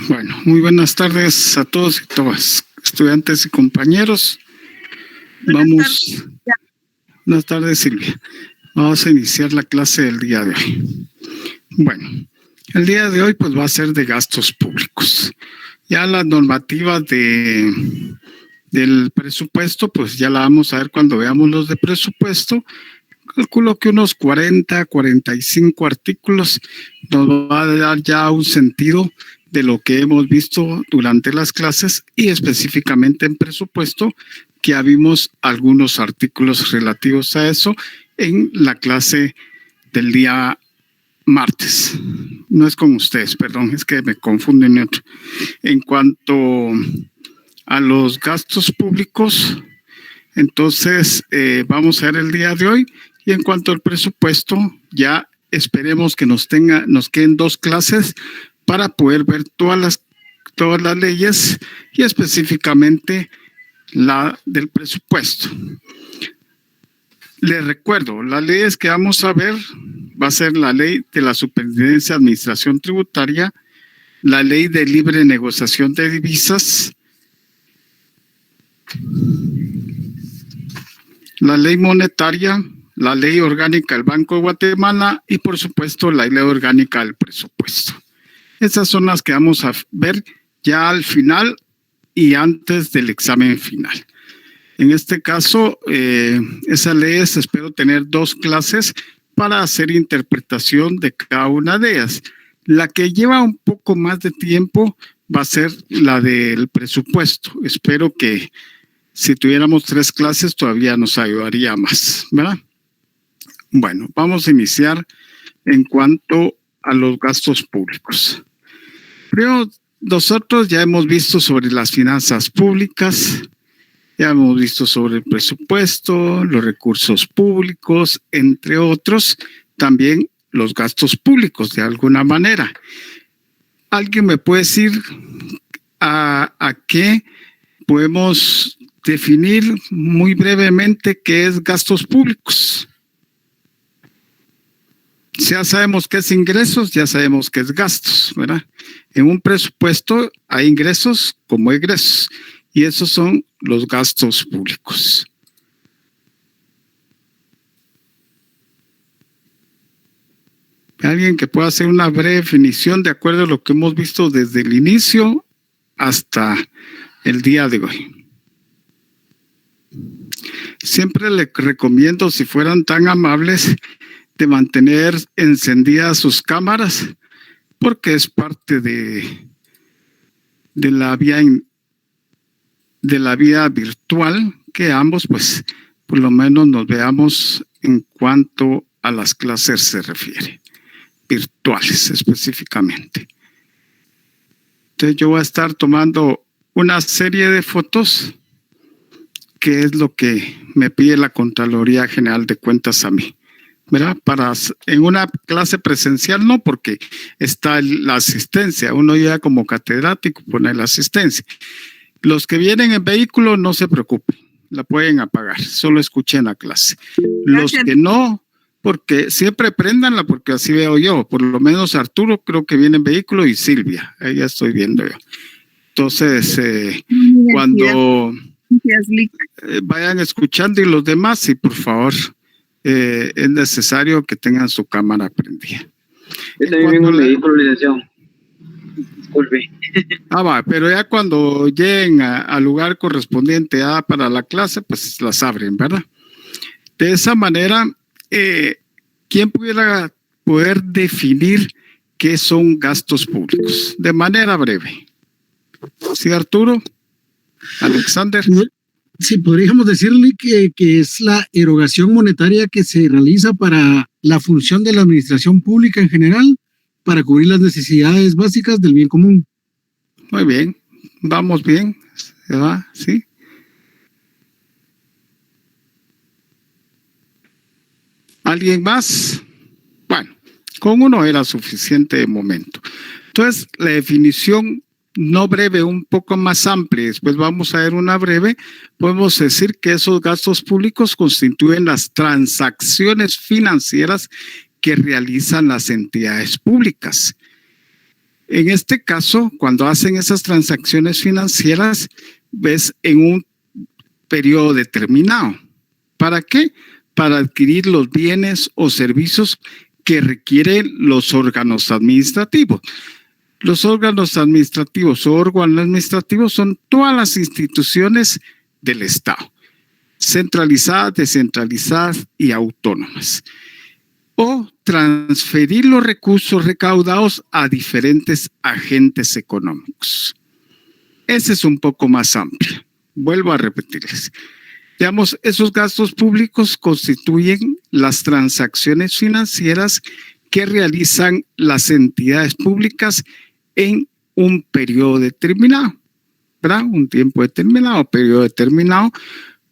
Bueno, muy buenas tardes a todos y todas, estudiantes y compañeros. Buenas tardes, Silvia. Vamos a iniciar la clase del día de hoy. Bueno, el día de hoy pues va a ser de gastos públicos. Ya la normativa del presupuesto, pues ya la vamos a ver cuando veamos los de presupuesto. Calculo que unos 40, 45 artículos nos va a dar ya un sentido de lo que hemos visto durante las clases y específicamente en presupuesto, que ya vimos algunos artículos relativos a eso en la clase del día martes. No es con ustedes, perdón, es que me confundo en otro. En cuanto a los gastos públicos, entonces vamos a ver el día de hoy. Y en cuanto al presupuesto, ya esperemos que nos queden 2 clases para poder ver todas las leyes y específicamente la del presupuesto. Les recuerdo, las leyes que vamos a ver va a ser la ley de la Superintendencia de Administración Tributaria, la ley de libre negociación de divisas, la ley monetaria, la ley orgánica del Banco de Guatemala y por supuesto la ley orgánica del presupuesto. Esas son las que vamos a ver ya al final y antes del examen final. En este caso, esas leyes espero tener 2 clases para hacer interpretación de cada una de ellas. La que lleva un poco más de tiempo va a ser la del presupuesto. Espero que si tuviéramos 3 clases todavía nos ayudaría más, ¿verdad? Bueno, vamos a iniciar en cuanto a los gastos públicos. Primero, nosotros ya hemos visto sobre las finanzas públicas, ya hemos visto sobre el presupuesto, los recursos públicos, entre otros, también los gastos públicos de alguna manera. ¿Alguien me puede decir a qué podemos definir muy brevemente qué es gastos públicos? Ya sabemos qué es ingresos, ya sabemos qué es gastos, ¿verdad? En un presupuesto hay ingresos como egresos y esos son los gastos públicos. Alguien que pueda hacer una breve definición de acuerdo a lo que hemos visto desde el inicio hasta el día de hoy. Siempre le recomiendo, si fueran tan amables, de mantener encendidas sus cámaras, porque es parte de la vía virtual, que ambos pues por lo menos nos veamos en cuanto a las clases se refiere, virtuales específicamente. Entonces yo voy a estar tomando una serie de fotos, que es lo que me pide la Contraloría General de Cuentas a mí, ¿verdad? En una clase presencial no, porque está la asistencia. Uno llega como catedrático, pone la asistencia. Los que vienen en vehículo no se preocupen, la pueden apagar, solo escuchen la clase. Los que no, porque siempre préndanla, porque así veo yo, por lo menos Arturo creo que viene en vehículo y Silvia, ahí ya estoy viendo yo. Entonces, cuando vayan escuchando y los demás, sí, por favor, es necesario que tengan su cámara prendida. Yo también vengo en vehículo, licenciado. Disculpe. Va, pero ya cuando lleguen al lugar correspondiente para la clase, pues las abren, ¿verdad? De esa manera, ¿quién pudiera poder definir qué son gastos públicos? De manera breve. ¿Sí, Arturo? Alexander. Sí, podríamos decirle que es la erogación monetaria que se realiza para la función de la administración pública en general, para cubrir las necesidades básicas del bien común. Muy bien, vamos bien, ¿verdad? Sí. ¿Alguien más? Bueno, con uno era suficiente de momento. Entonces, la definición no breve, un poco más amplia, después vamos a ver una breve, podemos decir que esos gastos públicos constituyen las transacciones financieras que realizan las entidades públicas. En este caso, cuando hacen esas transacciones financieras, ves en un periodo determinado. ¿Para qué? Para adquirir los bienes o servicios que requieren los órganos administrativos. Los órganos administrativos o órganos administrativos son todas las instituciones del Estado, centralizadas, descentralizadas y autónomas. O transferir los recursos recaudados a diferentes agentes económicos. Ese es un poco más amplio. Vuelvo a repetirles. Digamos, esos gastos públicos constituyen las transacciones financieras que realizan las entidades públicas en un periodo determinado, ¿verdad? Un tiempo determinado, periodo determinado,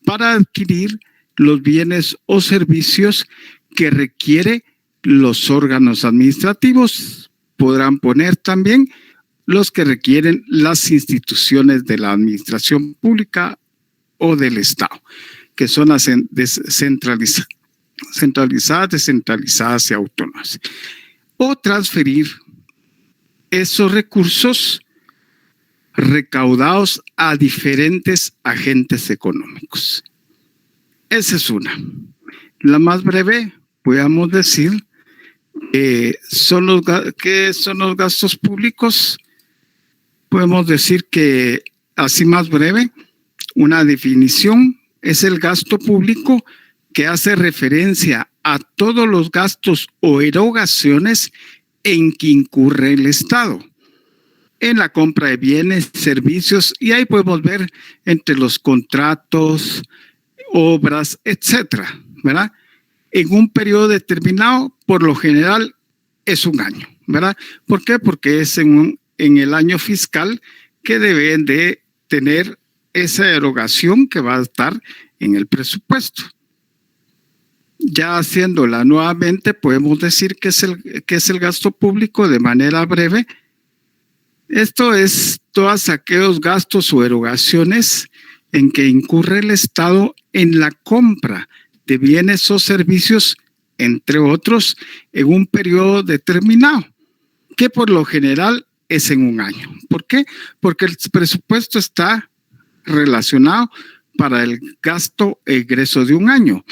para adquirir los bienes o servicios que requiere los órganos administrativos. Podrán poner también los que requieren las instituciones de la administración pública o del Estado, que son las centralizadas, descentralizadas y autónomas. O transferir esos recursos recaudados a diferentes agentes económicos. Esa es una. La más breve, podríamos decir, ¿qué son los gastos públicos? Podemos decir que, así más breve, una definición es el gasto público que hace referencia a todos los gastos o erogaciones en que incurre el Estado en la compra de bienes, servicios, y ahí podemos ver entre los contratos, obras, etcétera, ¿verdad? En un periodo determinado, por lo general, es un año, ¿verdad? ¿Por qué? Porque es en el año fiscal que deben de tener esa erogación que va a estar en el presupuesto. Ya haciéndola nuevamente, podemos decir que es el gasto público de manera breve. Esto es todos aquellos gastos o erogaciones en que incurre el Estado en la compra de bienes o servicios, entre otros, en un periodo determinado, que por lo general es en un año. ¿Por qué? Porque el presupuesto está relacionado para el gasto e egreso de un año.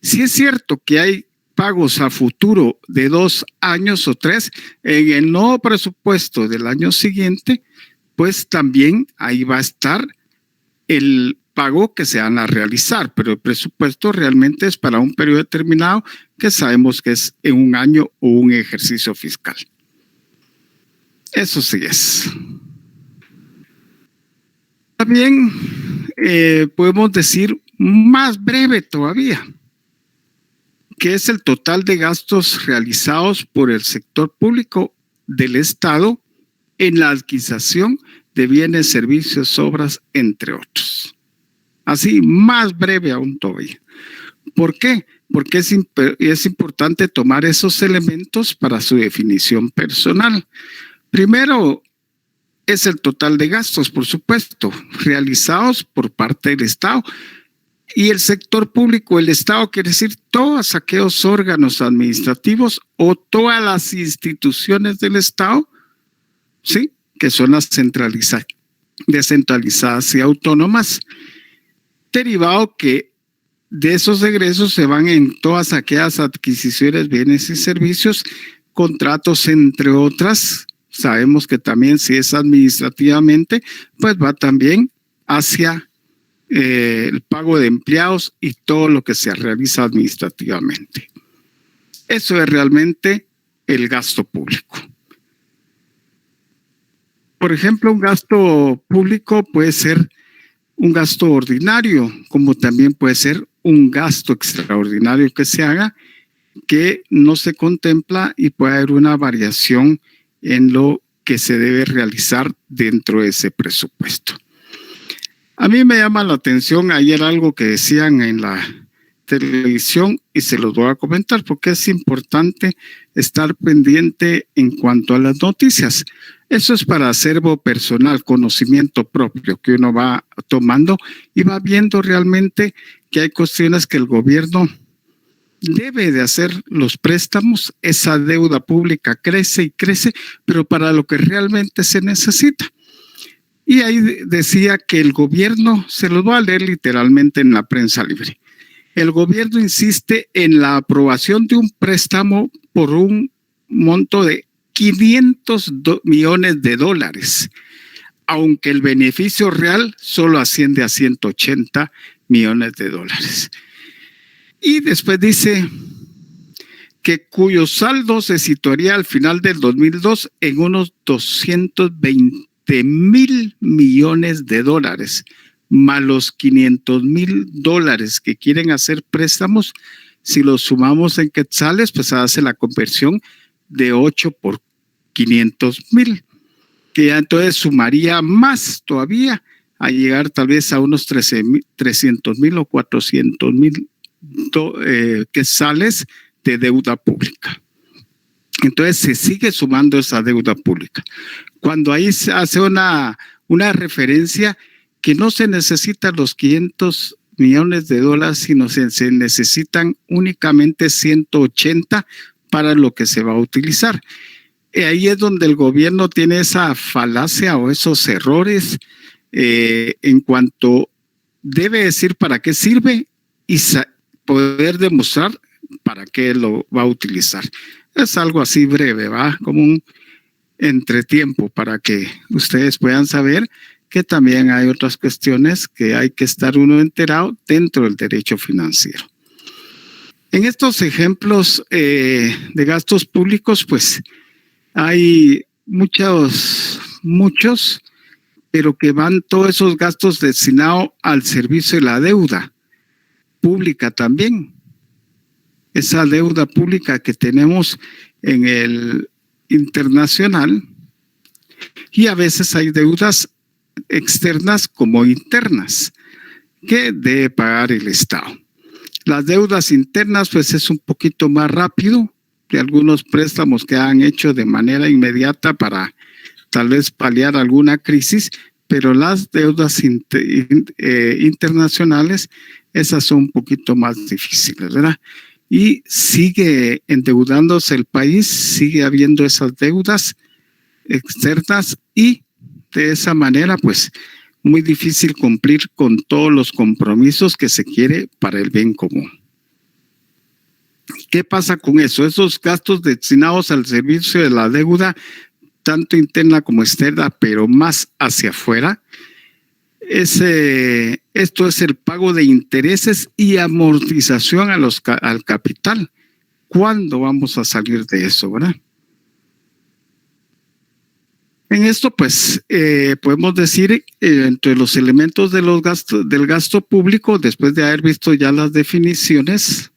Si es cierto que hay pagos a futuro de 2 años o 3, en el nuevo presupuesto del año siguiente, pues también ahí va a estar el pago que se van a realizar, pero el presupuesto realmente es para un periodo determinado que sabemos que es en un año o un ejercicio fiscal. Eso sí es. También podemos decir más breve todavía, que es el total de gastos realizados por el sector público del Estado en la adquisición de bienes, servicios, obras, entre otros. Así, más breve aún todavía. ¿Por qué? Porque es importante tomar esos elementos para su definición personal. Primero, es el total de gastos, por supuesto, realizados por parte del Estado. Y el sector público, el Estado, quiere decir todos aquellos órganos administrativos o todas las instituciones del Estado, ¿sí? Que son las descentralizadas y autónomas, derivado que de esos egresos se van en todas aquellas adquisiciones, bienes y servicios, contratos, entre otras. Sabemos que también si es administrativamente, pues va también hacia el pago de empleados y todo lo que se realiza administrativamente. Eso es realmente el gasto público. Por ejemplo, un gasto público puede ser un gasto ordinario, como también puede ser un gasto extraordinario que se haga, que no se contempla y puede haber una variación en lo que se debe realizar dentro de ese presupuesto. A mí me llama la atención ayer algo que decían en la televisión y se los voy a comentar porque es importante estar pendiente en cuanto a las noticias. Eso es para acervo personal, conocimiento propio que uno va tomando y va viendo realmente que hay cuestiones que el gobierno debe de hacer los préstamos, esa deuda pública crece y crece, pero para lo que realmente se necesita. Y ahí decía que el gobierno, se los voy a leer literalmente en la prensa libre, el gobierno insiste en la aprobación de un préstamo por un monto de 500 millones de dólares, aunque el beneficio real solo asciende a 180 millones de dólares. Y después dice que cuyo saldo se situaría al final del 2002 en unos 220,000 millones de dólares, más los 500,000 dólares que quieren hacer préstamos. Si los sumamos en quetzales, pues hace la conversión de 8 por 500,000, que ya entonces sumaría más todavía a llegar tal vez a unos 300,000 o 400,000 quetzales de deuda pública. Entonces se sigue sumando esa deuda pública. Cuando ahí se hace una referencia que no se necesitan los 500 millones de dólares, sino se necesitan únicamente 180 para lo que se va a utilizar. Y ahí es donde el gobierno tiene esa falacia o esos errores en cuanto debe decir para qué sirve y poder demostrar para qué lo va a utilizar. Es algo así breve, ¿va? Como un entretiempo para que ustedes puedan saber que también hay otras cuestiones que hay que estar uno enterado dentro del derecho financiero. En estos ejemplos de gastos públicos, pues hay muchos, pero que van todos esos gastos destinados al servicio de la deuda pública también. Esa deuda pública que tenemos en el internacional, y a veces hay deudas externas como internas que debe pagar el Estado. Las deudas internas pues es un poquito más rápido de algunos préstamos que han hecho de manera inmediata para tal vez paliar alguna crisis, pero las deudas internacionales, esas son un poquito más difíciles, ¿verdad? Y sigue endeudándose el país, sigue habiendo esas deudas externas y de esa manera, pues, muy difícil cumplir con todos los compromisos que se quiere para el bien común. ¿Qué pasa con eso? Esos gastos destinados al servicio de la deuda, tanto interna como externa, pero más hacia afuera, esto es el pago de intereses y amortización al capital. ¿Cuándo vamos a salir de eso, verdad? En esto, pues, podemos decir, entre los elementos de del gasto público, después de haber visto ya las definiciones,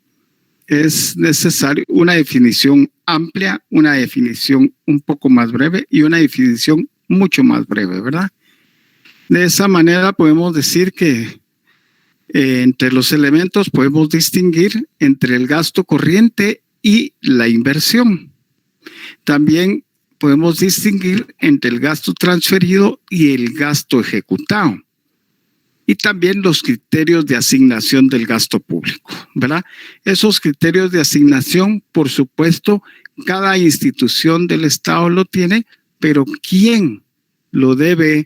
es necesario una definición amplia, una definición un poco más breve y una definición mucho más breve, ¿verdad? De esa manera podemos decir que entre los elementos podemos distinguir entre el gasto corriente y la inversión. También podemos distinguir entre el gasto transferido y el gasto ejecutado. Y también los criterios de asignación del gasto público, ¿verdad? Esos criterios de asignación, por supuesto, cada institución del Estado lo tiene, pero ¿quién lo debe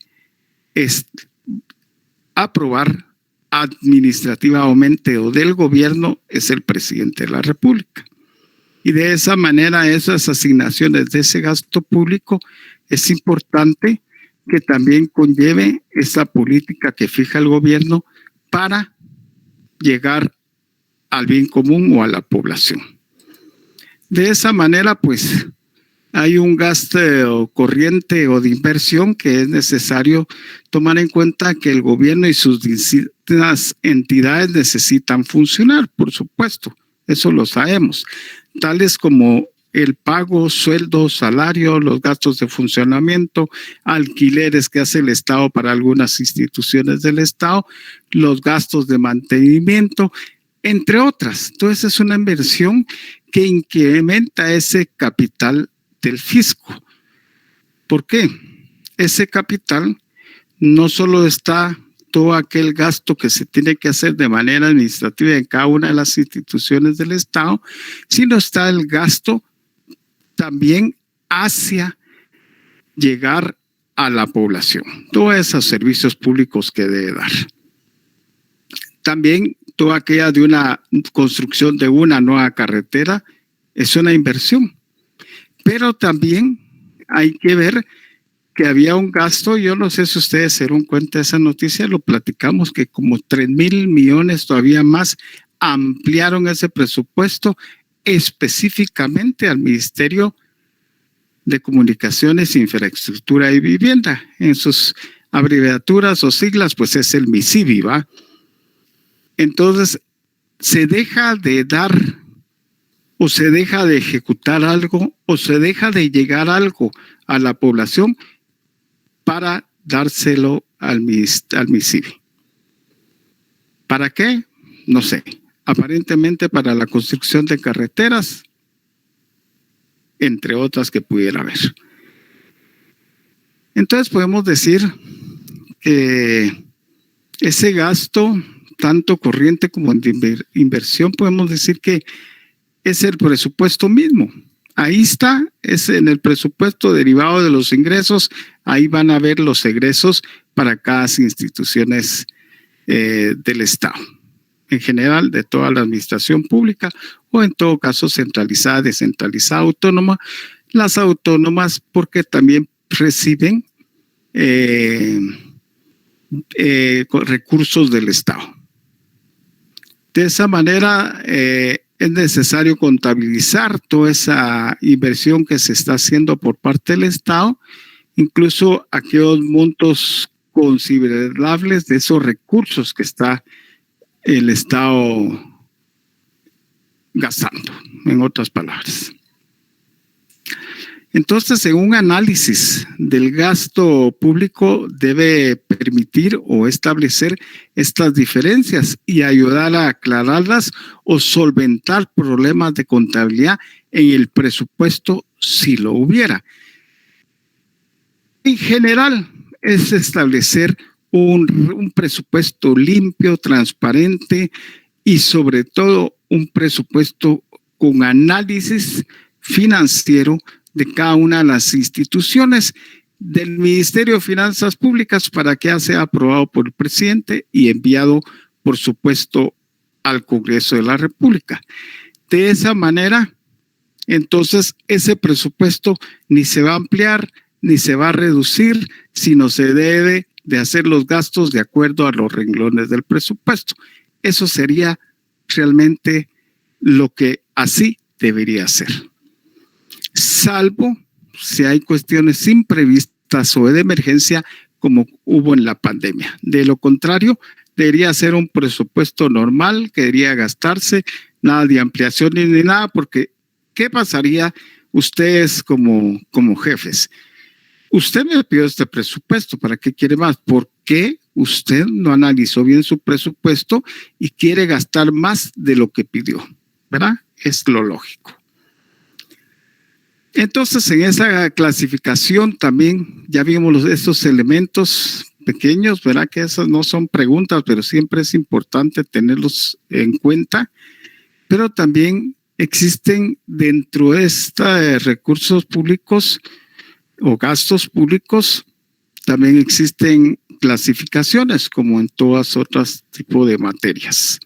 aprobar administrativamente o del gobierno? Es el presidente de la República. Y de esa manera, esas asignaciones de ese gasto público es importante que también conlleve esa política que fija el gobierno para llegar al bien común o a la población. De esa manera, pues, hay un gasto corriente o de inversión que es necesario tomar en cuenta que el gobierno y sus distintas entidades necesitan funcionar, por supuesto, eso lo sabemos, tales como el pago, sueldo, salario, los gastos de funcionamiento, alquileres que hace el Estado para algunas instituciones del Estado, los gastos de mantenimiento, entre otras. Entonces es una inversión que incrementa ese capital del fisco. ¿Por qué? Ese capital no solo está todo aquel gasto que se tiene que hacer de manera administrativa en cada una de las instituciones del Estado, sino está el gasto también hacia llegar a la población, todos esos servicios públicos que debe dar. También toda aquella de una construcción de una nueva carretera es una inversión, pero también hay que ver que había un gasto, yo no sé si ustedes se dieron cuenta de esa noticia, lo platicamos, que como 3,000 millones todavía más ampliaron ese presupuesto específicamente al Ministerio de Comunicaciones, Infraestructura y Vivienda. En sus abreviaturas o siglas, pues es el MICIVI, ¿va? Entonces, se deja de dar o se deja de ejecutar algo o se deja de llegar algo a la población para dárselo al MICIVI. ¿Para qué? No sé. Aparentemente para la construcción de carreteras, entre otras que pudiera haber. Entonces podemos decir que ese gasto, tanto corriente como de inversión, podemos decir que es el presupuesto mismo. Ahí está, es en el presupuesto derivado de los ingresos, ahí van a ver los egresos para cada instituciones del Estado, en general de toda la administración pública o en todo caso centralizada, descentralizada, autónoma. Las autónomas porque también reciben recursos del Estado. De esa manera es necesario contabilizar toda esa inversión que se está haciendo por parte del Estado, incluso aquellos montos considerables de esos recursos que está el Estado gastando, en otras palabras. Entonces, en un análisis del gasto público debe permitir o establecer estas diferencias y ayudar a aclararlas o solventar problemas de contabilidad en el presupuesto si lo hubiera. En general, es establecer un presupuesto limpio, transparente y sobre todo un presupuesto con análisis financiero de cada una de las instituciones del Ministerio de Finanzas Públicas para que sea aprobado por el presidente y enviado, por supuesto, al Congreso de la República. De esa manera, entonces, ese presupuesto ni se va a ampliar ni se va a reducir, sino se debe de hacer los gastos de acuerdo a los renglones del presupuesto. Eso sería realmente lo que así debería ser. Salvo si hay cuestiones imprevistas o de emergencia como hubo en la pandemia. De lo contrario, debería ser un presupuesto normal que debería gastarse, nada de ampliaciones ni nada, porque ¿qué pasaría ustedes como jefes? Usted me pidió este presupuesto, ¿para qué quiere más? ¿Por qué usted no analizó bien su presupuesto y quiere gastar más de lo que pidió? ¿Verdad? Es lo lógico. Entonces, en esa clasificación también ya vimos estos elementos pequeños, ¿verdad? Que esas no son preguntas, pero siempre es importante tenerlos en cuenta. Pero también existen dentro de estos recursos públicos o gastos públicos, también existen clasificaciones como en todas otras tipos de materias.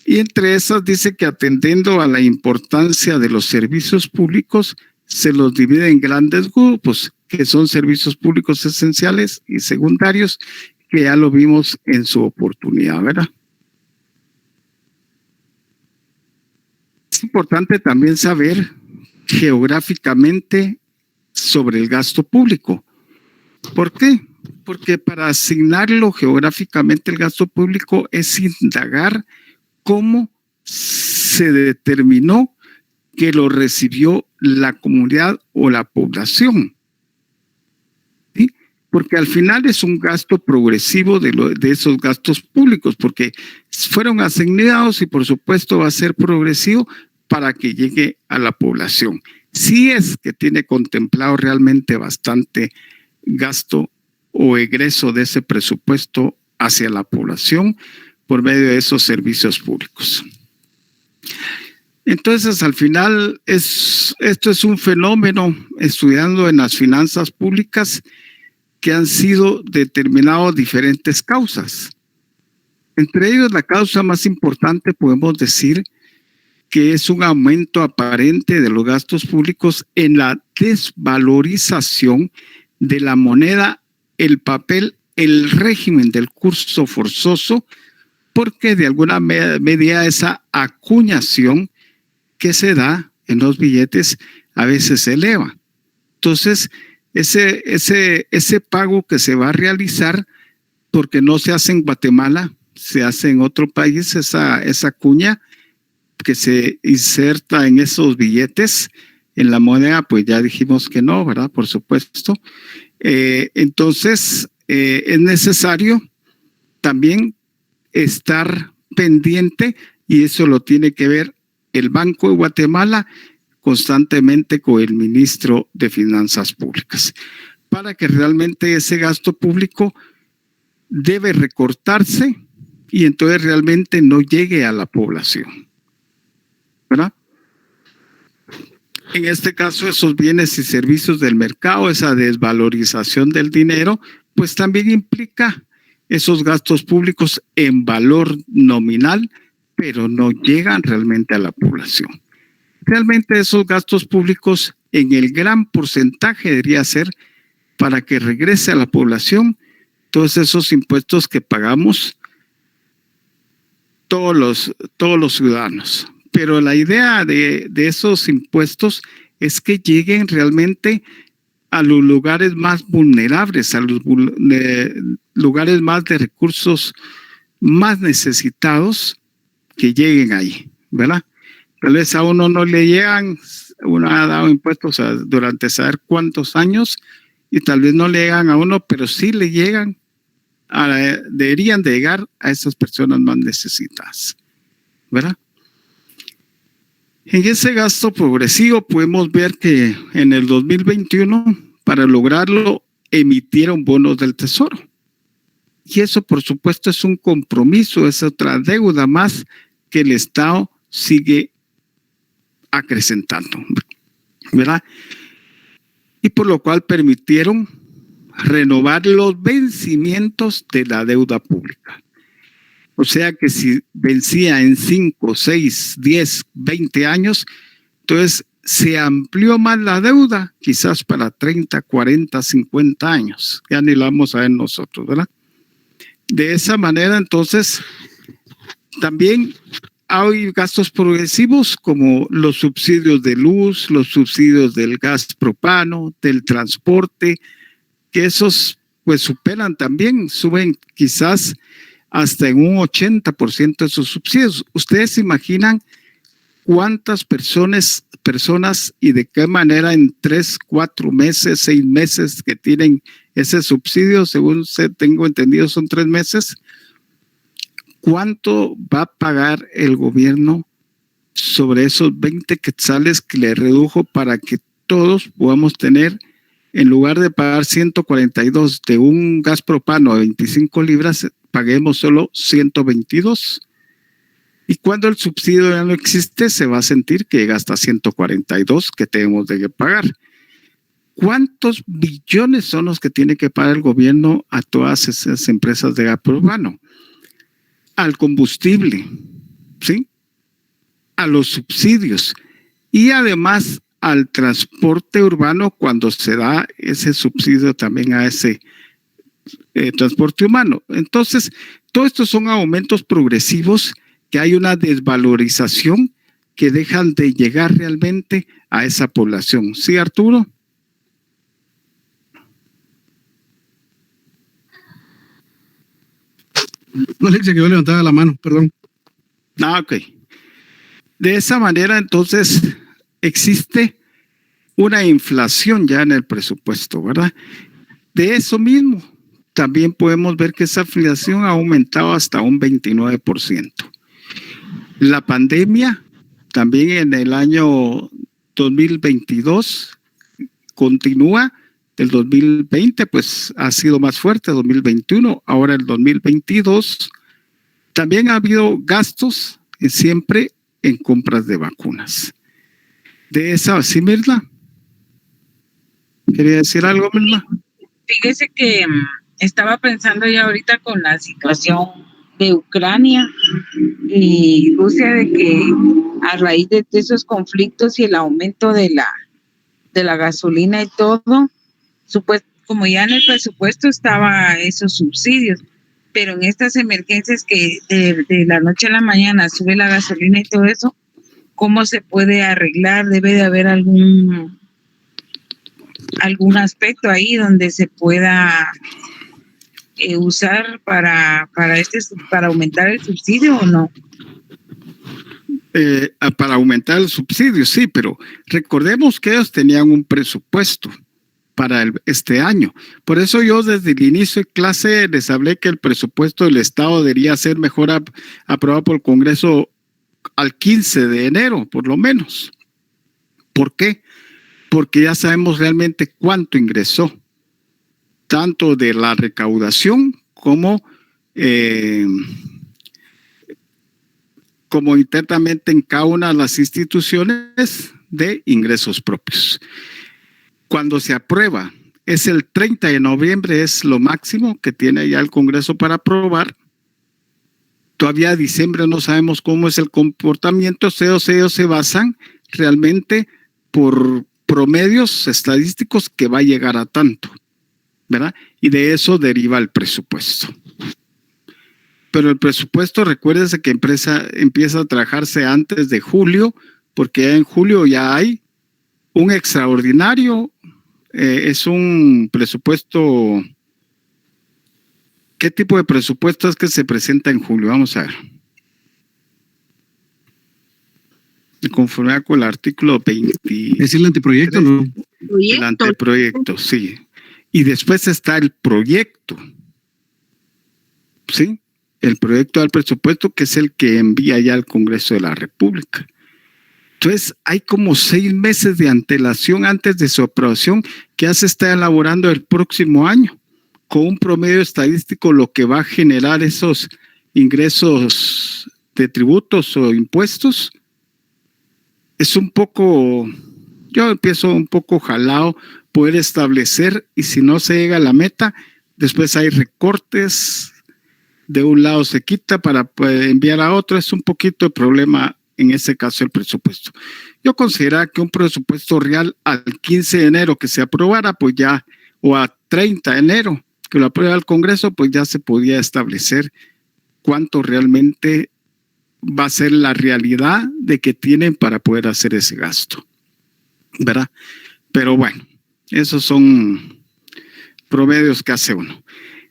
Y entre esas dice que atendiendo a la importancia de los servicios públicos, se los divide en grandes grupos, que son servicios públicos esenciales y secundarios, que ya lo vimos en su oportunidad, ¿verdad? Es importante también saber geográficamente sobre el gasto público. ¿Por qué? Porque para asignarlo geográficamente el gasto público es indagar cómo se determinó que lo recibió la comunidad o la población. ¿Sí? Porque al final es un gasto progresivo de esos gastos públicos, porque fueron asignados y por supuesto va a ser progresivo para que llegue a la población. Si es que tiene contemplado realmente bastante gasto o egreso de ese presupuesto hacia la población por medio de esos servicios públicos. Entonces, al final, esto es un fenómeno estudiando en las finanzas públicas que han sido determinados diferentes causas. Entre ellos, la causa más importante podemos decir que es un aumento aparente de los gastos públicos en la desvalorización de la moneda, el papel, el régimen del curso forzoso, porque de alguna medida esa acuñación que se da en los billetes a veces se eleva. Entonces, ese pago que se va a realizar, porque no se hace en Guatemala, se hace en otro país, esa cuña que se inserta en esos billetes, en la moneda, pues ya dijimos que no, ¿verdad? Por supuesto. Entonces, es necesario también estar pendiente, y eso lo tiene que ver el Banco de Guatemala constantemente con el ministro de Finanzas Públicas, para que realmente ese gasto público debe recortarse y entonces realmente no llegue a la población, ¿verdad? En este caso, esos bienes y servicios del mercado, esa desvalorización del dinero, pues también implica esos gastos públicos en valor nominal, pero no llegan realmente a la población. Realmente esos gastos públicos en el gran porcentaje debería ser para que regrese a la población todos esos impuestos que pagamos todos los ciudadanos. Pero la idea de esos impuestos es que lleguen realmente a los lugares más vulnerables, a los lugares más de recursos más necesitados, que lleguen ahí, ¿verdad? Tal vez a uno no le llegan, uno ha dado impuestos durante saber cuántos años y tal vez no le llegan a uno, pero sí le llegan, deberían de llegar a esas personas más necesitadas, ¿verdad? En ese gasto progresivo podemos ver que en el 2021, para lograrlo, emitieron bonos del Tesoro. Y eso, por supuesto, es un compromiso, es otra deuda más que el Estado sigue acrecentando, ¿verdad? Y por lo cual permitieron renovar los vencimientos de la deuda pública. O sea que si vencía en 5, 6, 10, 20 años, entonces se amplió más la deuda, quizás para 30, 40, 50 años. Ya ni la vamos a ver nosotros, ¿verdad? De esa manera, entonces, también hay gastos progresivos como los subsidios de luz, los subsidios del gas propano, del transporte, que esos pues superan también, suben quizás hasta en un 80% de sus subsidios. Ustedes se imaginan cuántas personas y de qué manera en 3, 4 meses, 6 meses que tienen ese subsidio, según tengo entendido son 3 meses. ¿Cuánto va a pagar el gobierno sobre esos 20 quetzales que le redujo para que todos podamos tener, en lugar de pagar 142 de un gas propano de 25 libras, paguemos solo 122? Y cuando el subsidio ya no existe, se va a sentir que llega hasta 142 que tenemos de pagar. ¿Cuántos billones son los que tiene que pagar el gobierno a todas esas empresas de gas propano? Al combustible, ¿sí? A los subsidios y además al transporte urbano cuando se da ese subsidio también a ese transporte humano. Entonces, todos estos son aumentos progresivos que hay una desvalorización que dejan de llegar realmente a esa población. ¿Sí, Arturo? No, Alexia, que yo levantaba la mano, perdón. Ok. De esa manera, entonces, existe una inflación ya en el presupuesto, ¿verdad? De eso mismo, también podemos ver que esa inflación ha aumentado hasta un 29%. La pandemia, también en el año 2022, continúa El 2020 pues ha sido más fuerte, 2021, ahora el 2022. También ha habido gastos siempre en compras de vacunas. De esa, ¿sí, Mirna? ¿Quería decir algo, Mirna? Fíjese que estaba pensando ya ahorita con la situación de Ucrania y Rusia, de que a raíz de esos conflictos y el aumento de la gasolina y todo, como ya en el presupuesto estaba esos subsidios, pero en estas emergencias que de la noche a la mañana sube la gasolina y todo eso, ¿cómo se puede arreglar? Debe de haber algún aspecto ahí donde se pueda usar para aumentar el subsidio, ¿o no? Para aumentar el subsidio, sí, pero recordemos que ellos tenían un presupuesto para este año. Por eso yo desde el inicio de clase les hablé que el presupuesto del Estado debería ser mejor aprobado por el Congreso al 15 de enero, por lo menos. ¿Por qué? Porque ya sabemos realmente cuánto ingresó, tanto de la recaudación como internamente en cada una de las instituciones de ingresos propios. Cuando se aprueba, es el 30 de noviembre, es lo máximo que tiene ya el Congreso para aprobar. Todavía diciembre no sabemos cómo es el comportamiento. Ellos se basan realmente por promedios estadísticos que va a llegar a tanto, ¿verdad? Y de eso deriva el presupuesto. Pero el presupuesto, recuérdese que empieza a trabajarse antes de julio, porque en julio ya hay un extraordinario, es un presupuesto. ¿Qué tipo de presupuesto es que se presenta en julio? Vamos a ver. De conformidad con el artículo 20. Es el anteproyecto, ¿no? El anteproyecto, sí. Y después está el proyecto. ¿Sí? El proyecto del presupuesto, que es el que envía ya al Congreso de la República. Entonces, hay como 6 meses de antelación antes de su aprobación que ya se está elaborando el próximo año, con un promedio estadístico, lo que va a generar esos ingresos de tributos o impuestos. Es un poco, yo empiezo un poco jalado poder establecer, y si no se llega a la meta, después hay recortes, de un lado se quita para enviar a otro. Es un poquito el problema en ese caso el presupuesto. Yo considero que un presupuesto real al 15 de enero que se aprobara, pues ya, o a 30 de enero que lo aprueba el Congreso, pues ya se podía establecer cuánto realmente va a ser la realidad de que tienen para poder hacer ese gasto, ¿verdad? Pero bueno, esos son promedios que hace uno.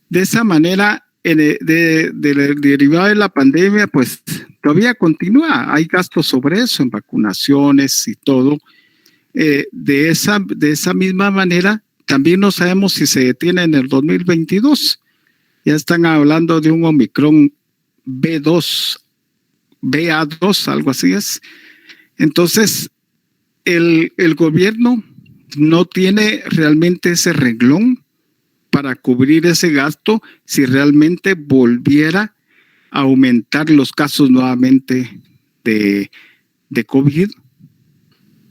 De esa manera, derivado de la pandemia, pues todavía continúa, hay gastos sobre eso, en vacunaciones y todo. De esa misma manera, también no sabemos si se detiene en el 2022. Ya están hablando de un Omicron BA2, algo así es. Entonces, el gobierno no tiene realmente ese renglón para cubrir ese gasto si realmente volviera a aumentar los casos nuevamente de COVID.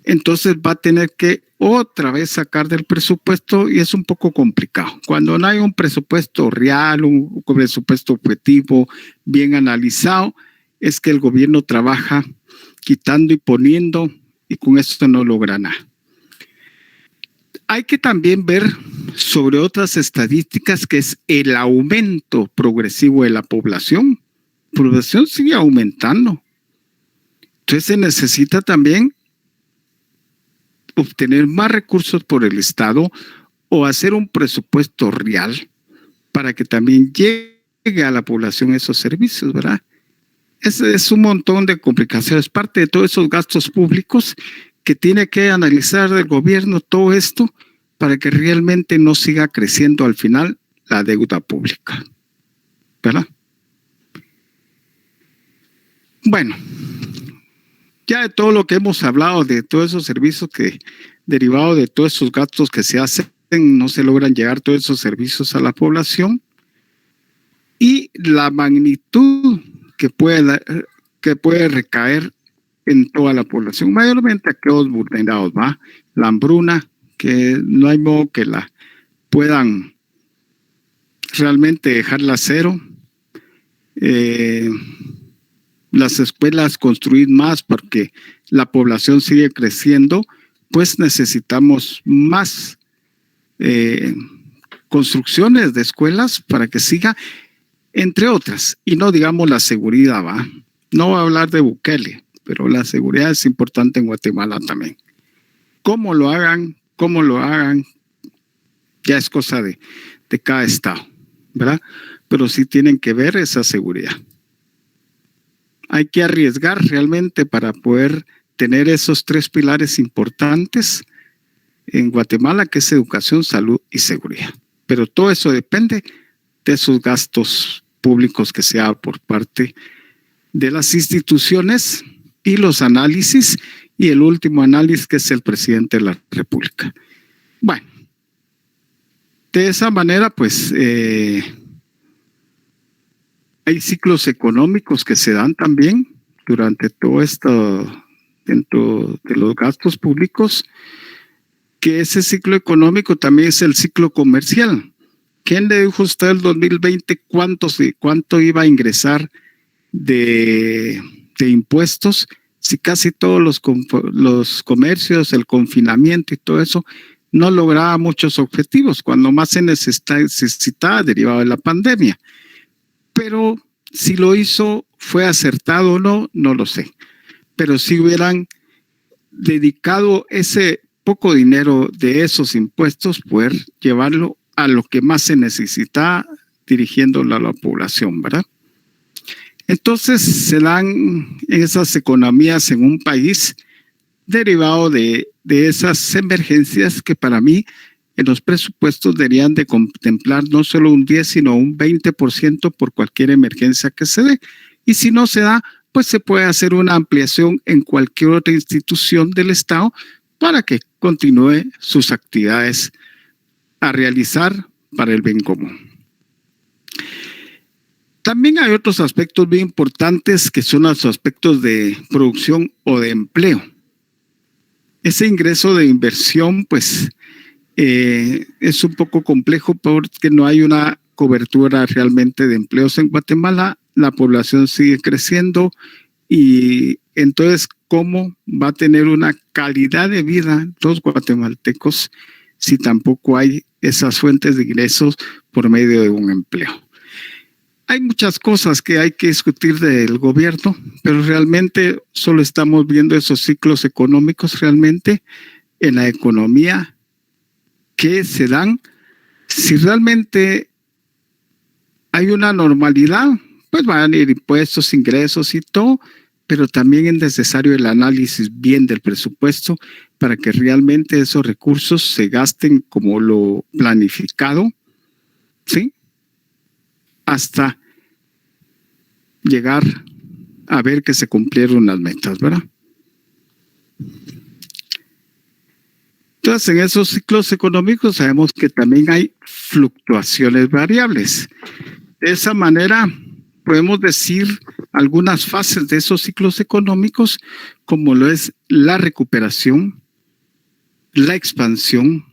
Entonces va a tener que otra vez sacar del presupuesto, y es un poco complicado. Cuando no hay un presupuesto real, un presupuesto objetivo, bien analizado, es que el gobierno trabaja quitando y poniendo, y con esto no logra nada. Hay que también ver sobre otras estadísticas, que es el aumento progresivo de la población. La población sigue aumentando. Entonces se necesita también obtener más recursos por el Estado o hacer un presupuesto real para que también llegue a la población esos servicios, ¿verdad? Es un montón de complicaciones, parte de todos esos gastos públicos que tiene que analizar el gobierno todo esto para que realmente no siga creciendo al final la deuda pública, ¿verdad? Bueno, ya de todo lo que hemos hablado, de todos esos servicios que derivados de todos esos gastos que se hacen, no se logran llegar todos esos servicios a la población, y la magnitud que puede recaer en toda la población, mayormente aquellos vulnerados, ¿va? La hambruna, que no hay modo que la puedan realmente dejarla a cero. Las escuelas construir más porque la población sigue creciendo, pues necesitamos más construcciones de escuelas para que siga, entre otras, y no digamos la seguridad, ¿va? No voy a hablar de Bukele, pero la seguridad es importante en Guatemala también. ¿Cómo lo hagan? Ya es cosa de cada estado, ¿verdad? Pero sí tienen que ver esa seguridad. Hay que arriesgar realmente para poder tener esos 3 pilares importantes en Guatemala, que es educación, salud y seguridad. Pero todo eso depende de esos gastos públicos que se hagan por parte de las instituciones y los análisis, y el último análisis que es el presidente de la República. Bueno, de esa manera pues hay ciclos económicos que se dan también durante todo esto, dentro de los gastos públicos, que ese ciclo económico también es el ciclo comercial. ¿Quién le dijo a usted el 2020 cuánto iba a ingresar de impuestos? Si casi todos los comercios, el confinamiento y todo eso, no lograba muchos objetivos, cuando más se necesitaba derivado de la pandemia. Pero si lo hizo, ¿fue acertado o no? No lo sé. Pero si hubieran dedicado ese poco dinero de esos impuestos, poder llevarlo a lo que más se necesita, dirigiéndolo a la población, ¿verdad? Entonces se dan esas economías en un país derivado de esas emergencias que para mí en los presupuestos deberían de contemplar no solo un 10, sino un 20% por cualquier emergencia que se dé. Y si no se da, pues se puede hacer una ampliación en cualquier otra institución del Estado para que continúe sus actividades a realizar para el bien común. También hay otros aspectos bien importantes que son los aspectos de producción o de empleo. Ese ingreso de inversión, pues, es un poco complejo porque no hay una cobertura realmente de empleos en Guatemala. La población sigue creciendo y entonces, ¿cómo va a tener una calidad de vida los guatemaltecos si tampoco hay esas fuentes de ingresos por medio de un empleo? Hay muchas cosas que hay que discutir del gobierno, pero realmente solo estamos viendo esos ciclos económicos realmente en la economía que se dan. Si realmente hay una normalidad, pues van a ir impuestos, ingresos y todo, pero también es necesario el análisis bien del presupuesto para que realmente esos recursos se gasten como lo planificado, ¿sí? Hasta llegar a ver que se cumplieron las metas, ¿verdad? Entonces, en esos ciclos económicos sabemos que también hay fluctuaciones variables. De esa manera, podemos decir algunas fases de esos ciclos económicos, como lo es la recuperación, la expansión,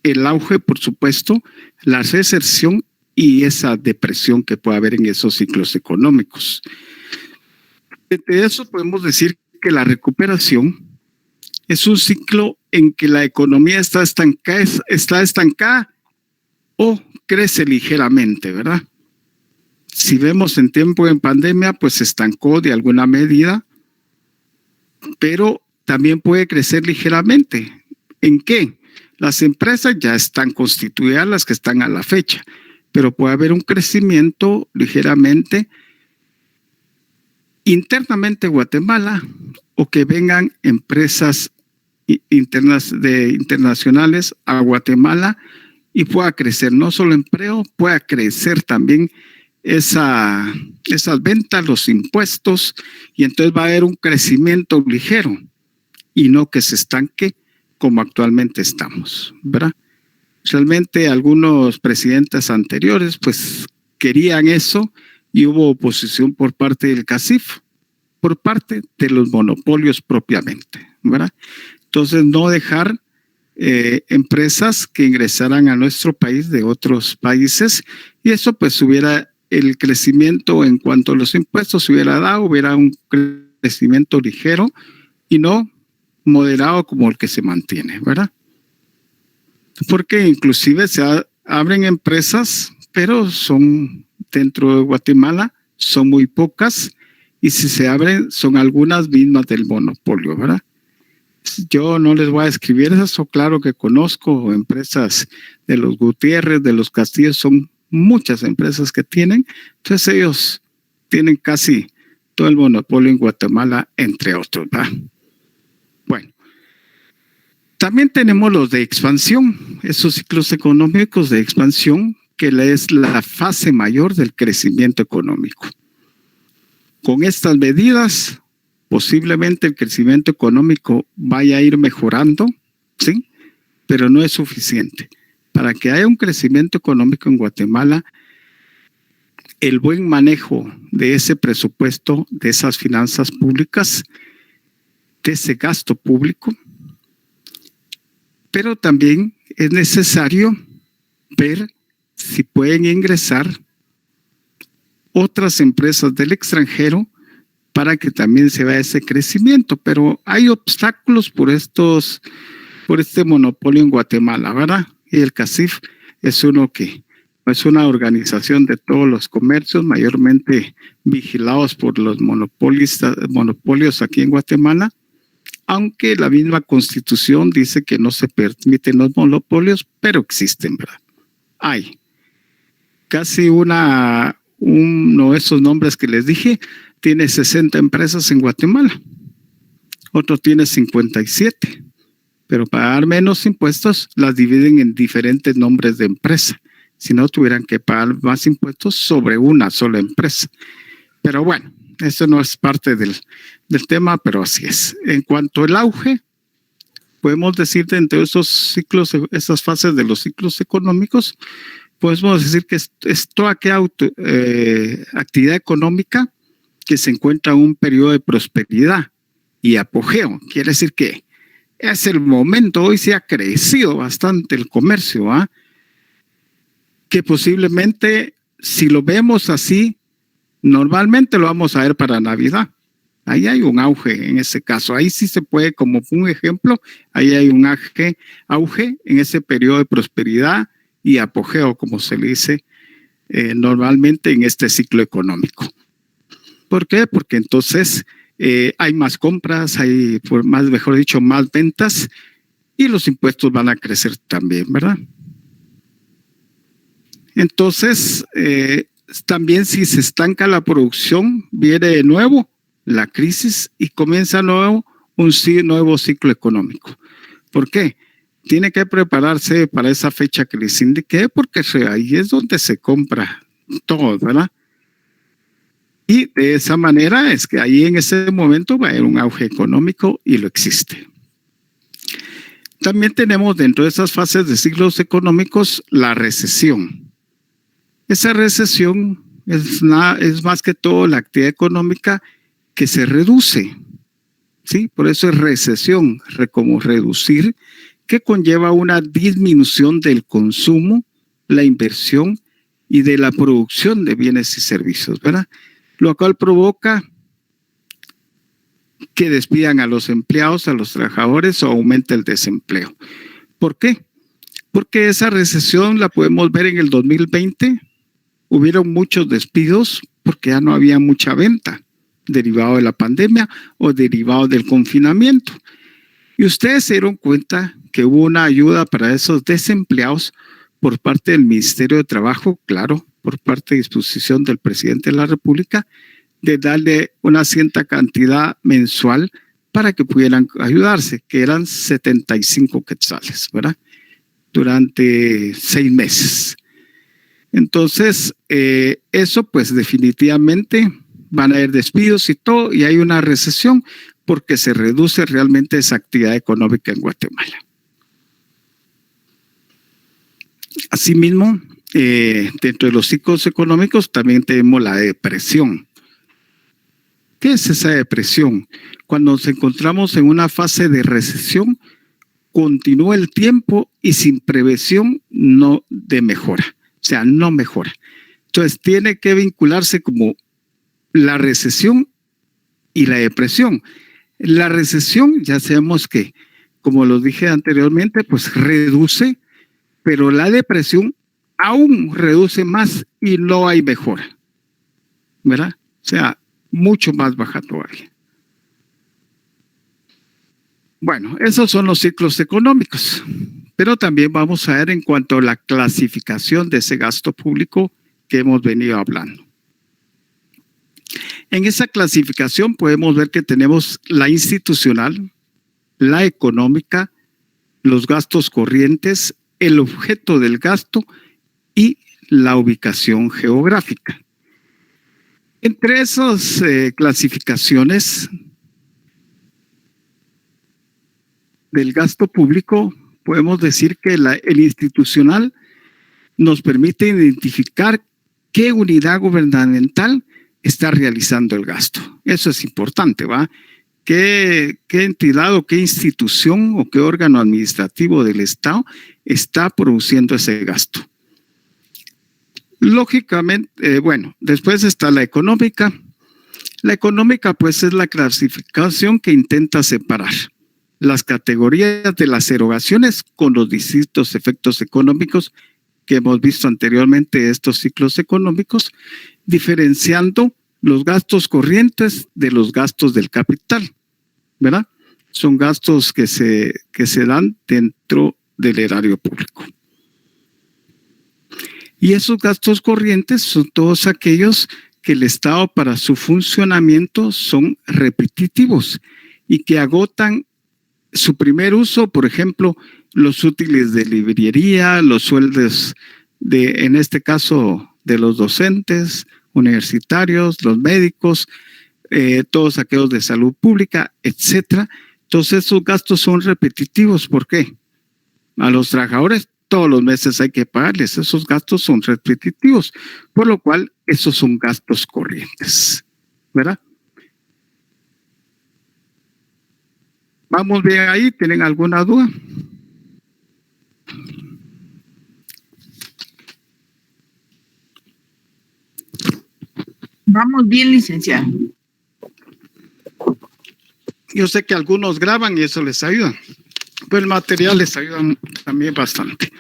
el auge, por supuesto, la recesión y esa depresión que puede haber en esos ciclos económicos. De eso podemos decir que la recuperación es un ciclo en que la economía está estancada o crece ligeramente, ¿verdad? Si vemos en tiempo de pandemia, pues se estancó de alguna medida, pero también puede crecer ligeramente. ¿En qué? Las empresas ya están constituidas, las que están a la fecha, pero puede haber un crecimiento ligeramente internamente en Guatemala o que vengan empresas internacionales a Guatemala y pueda crecer no solo empleo, pueda crecer también esas ventas, los impuestos, y entonces va a haber un crecimiento ligero y no que se estanque como actualmente estamos, ¿verdad? Realmente algunos presidentes anteriores pues querían eso y hubo oposición por parte del CACIF, por parte de los monopolios propiamente, ¿verdad? Entonces no dejar empresas que ingresaran a nuestro país de otros países y eso pues hubiera el crecimiento en cuanto a los impuestos hubiera un crecimiento ligero y no moderado como el que se mantiene, ¿verdad? Porque inclusive abren empresas, pero son dentro de Guatemala, son muy pocas y si se abren son algunas mismas del monopolio, ¿verdad? Yo no les voy a escribir eso, claro que conozco empresas de los Gutiérrez, de los Castillos, son muchas empresas que tienen, entonces ellos tienen casi todo el monopolio en Guatemala, entre otros, ¿verdad? Bueno, también tenemos los de expansión, esos ciclos económicos de expansión, que es la fase mayor del crecimiento económico. Con estas medidas, posiblemente el crecimiento económico vaya a ir mejorando, ¿sí? Pero no es suficiente. Para que haya un crecimiento económico en Guatemala, el buen manejo de ese presupuesto, de esas finanzas públicas, de ese gasto público, pero también es necesario ver si pueden ingresar otras empresas del extranjero para que también se vea ese crecimiento, pero hay obstáculos por este monopolio en Guatemala, ¿verdad? Y el CACIF es una organización de todos los comercios, mayormente vigilados por los monopolios aquí en Guatemala, aunque la misma Constitución dice que no se permiten los monopolios, pero existen, ¿verdad? Hay casi uno de esos nombres que les dije, tiene 60 empresas en Guatemala, otro tiene 57, pero para pagar menos impuestos las dividen en diferentes nombres de empresa, si no tuvieran que pagar más impuestos sobre una sola empresa. Pero bueno, eso no es parte del tema, pero así es. En cuanto al auge, podemos decir dentro de esos ciclos, esas fases de los ciclos económicos, podemos decir que es toda aquella actividad económica que se encuentra en un periodo de prosperidad y apogeo. Quiere decir que es el momento, hoy se ha crecido bastante el comercio, ¿ah? Que posiblemente, si lo vemos así, normalmente lo vamos a ver para Navidad. Ahí hay un auge en ese caso. Ahí sí se puede, como un ejemplo, ahí hay un auge en ese periodo de prosperidad y apogeo, como se le dice normalmente en este ciclo económico. ¿Por qué? Porque entonces hay más compras, hay, mejor dicho, más ventas y los impuestos van a crecer también, ¿verdad? Entonces, también si se estanca la producción, viene de nuevo la crisis y comienza un nuevo ciclo económico. ¿Por qué? Tiene que prepararse para esa fecha que les indiqué, porque ahí es donde se compra todo, ¿verdad? Y de esa manera es que ahí en ese momento va a haber un auge económico y lo existe. También tenemos dentro de esas fases de ciclos económicos la recesión. Esa recesión es más que todo la actividad económica que se reduce, ¿sí? Por eso es recesión, como reducir, que conlleva una disminución del consumo, la inversión y de la producción de bienes y servicios, ¿verdad? Lo cual provoca que despidan a los empleados, a los trabajadores o aumente el desempleo. ¿Por qué? Porque esa recesión la podemos ver en el 2020. Hubieron muchos despidos porque ya no había mucha venta derivado de la pandemia o derivado del confinamiento. Y ustedes se dieron cuenta que hubo una ayuda para esos desempleados por parte del Ministerio de Trabajo, claro, por parte de disposición del presidente de la República, de darle una cierta cantidad mensual para que pudieran ayudarse, que eran 75 quetzales, ¿verdad? Durante 6 meses. Entonces, eso pues definitivamente van a haber despidos y todo, y hay una recesión porque se reduce realmente esa actividad económica en Guatemala. Asimismo, dentro de los ciclos económicos también tenemos la depresión. ¿Qué es esa depresión? Cuando nos encontramos en una fase de recesión, continúa el tiempo y sin previsión no de mejora, o sea, no mejora. Entonces tiene que vincularse como la recesión y la depresión. La recesión ya sabemos que, como lo dije anteriormente, pues reduce, pero la depresión aún reduce más y no hay mejora, ¿verdad? O sea, mucho más baja todavía. Bueno, esos son los ciclos económicos, pero también vamos a ver en cuanto a la clasificación de ese gasto público que hemos venido hablando. En esa clasificación podemos ver que tenemos la institucional, la económica, los gastos corrientes, el objeto del gasto y la ubicación geográfica. Entre esas clasificaciones del gasto público, podemos decir que el institucional nos permite identificar qué unidad gubernamental está realizando el gasto. Eso es importante, ¿va? ¿Qué entidad o qué institución o qué órgano administrativo del Estado está produciendo ese gasto? Lógicamente, bueno, después está la económica. La económica, pues, es la clasificación que intenta separar las categorías de las erogaciones con los distintos efectos económicos que hemos visto anteriormente de estos ciclos económicos, diferenciando los gastos corrientes de los gastos del capital, ¿verdad? Son gastos que se dan dentro del erario público. Y esos gastos corrientes son todos aquellos que el Estado para su funcionamiento son repetitivos y que agotan su primer uso, por ejemplo, los útiles de librería, los sueldos en este caso, de los docentes universitarios, los médicos, todos aquellos de salud pública, etcétera. Entonces, esos gastos son repetitivos. ¿Por qué? A los trabajadores todos los meses hay que pagarles. Esos gastos son repetitivos, por lo cual esos son gastos corrientes, ¿verdad? ¿Vamos bien ahí? ¿Tienen alguna duda? Vamos bien, licenciado. Yo sé que algunos graban y eso les ayuda, pero el material les ayuda también bastante.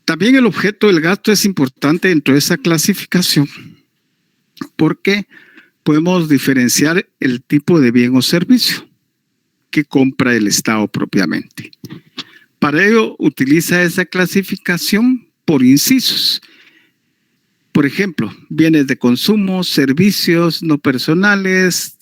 También el objeto del gasto es importante dentro de esa clasificación porque podemos diferenciar el tipo de bien o servicio que compra el Estado propiamente. Para ello utiliza esa clasificación por incisos. Por ejemplo, bienes de consumo, servicios no personales,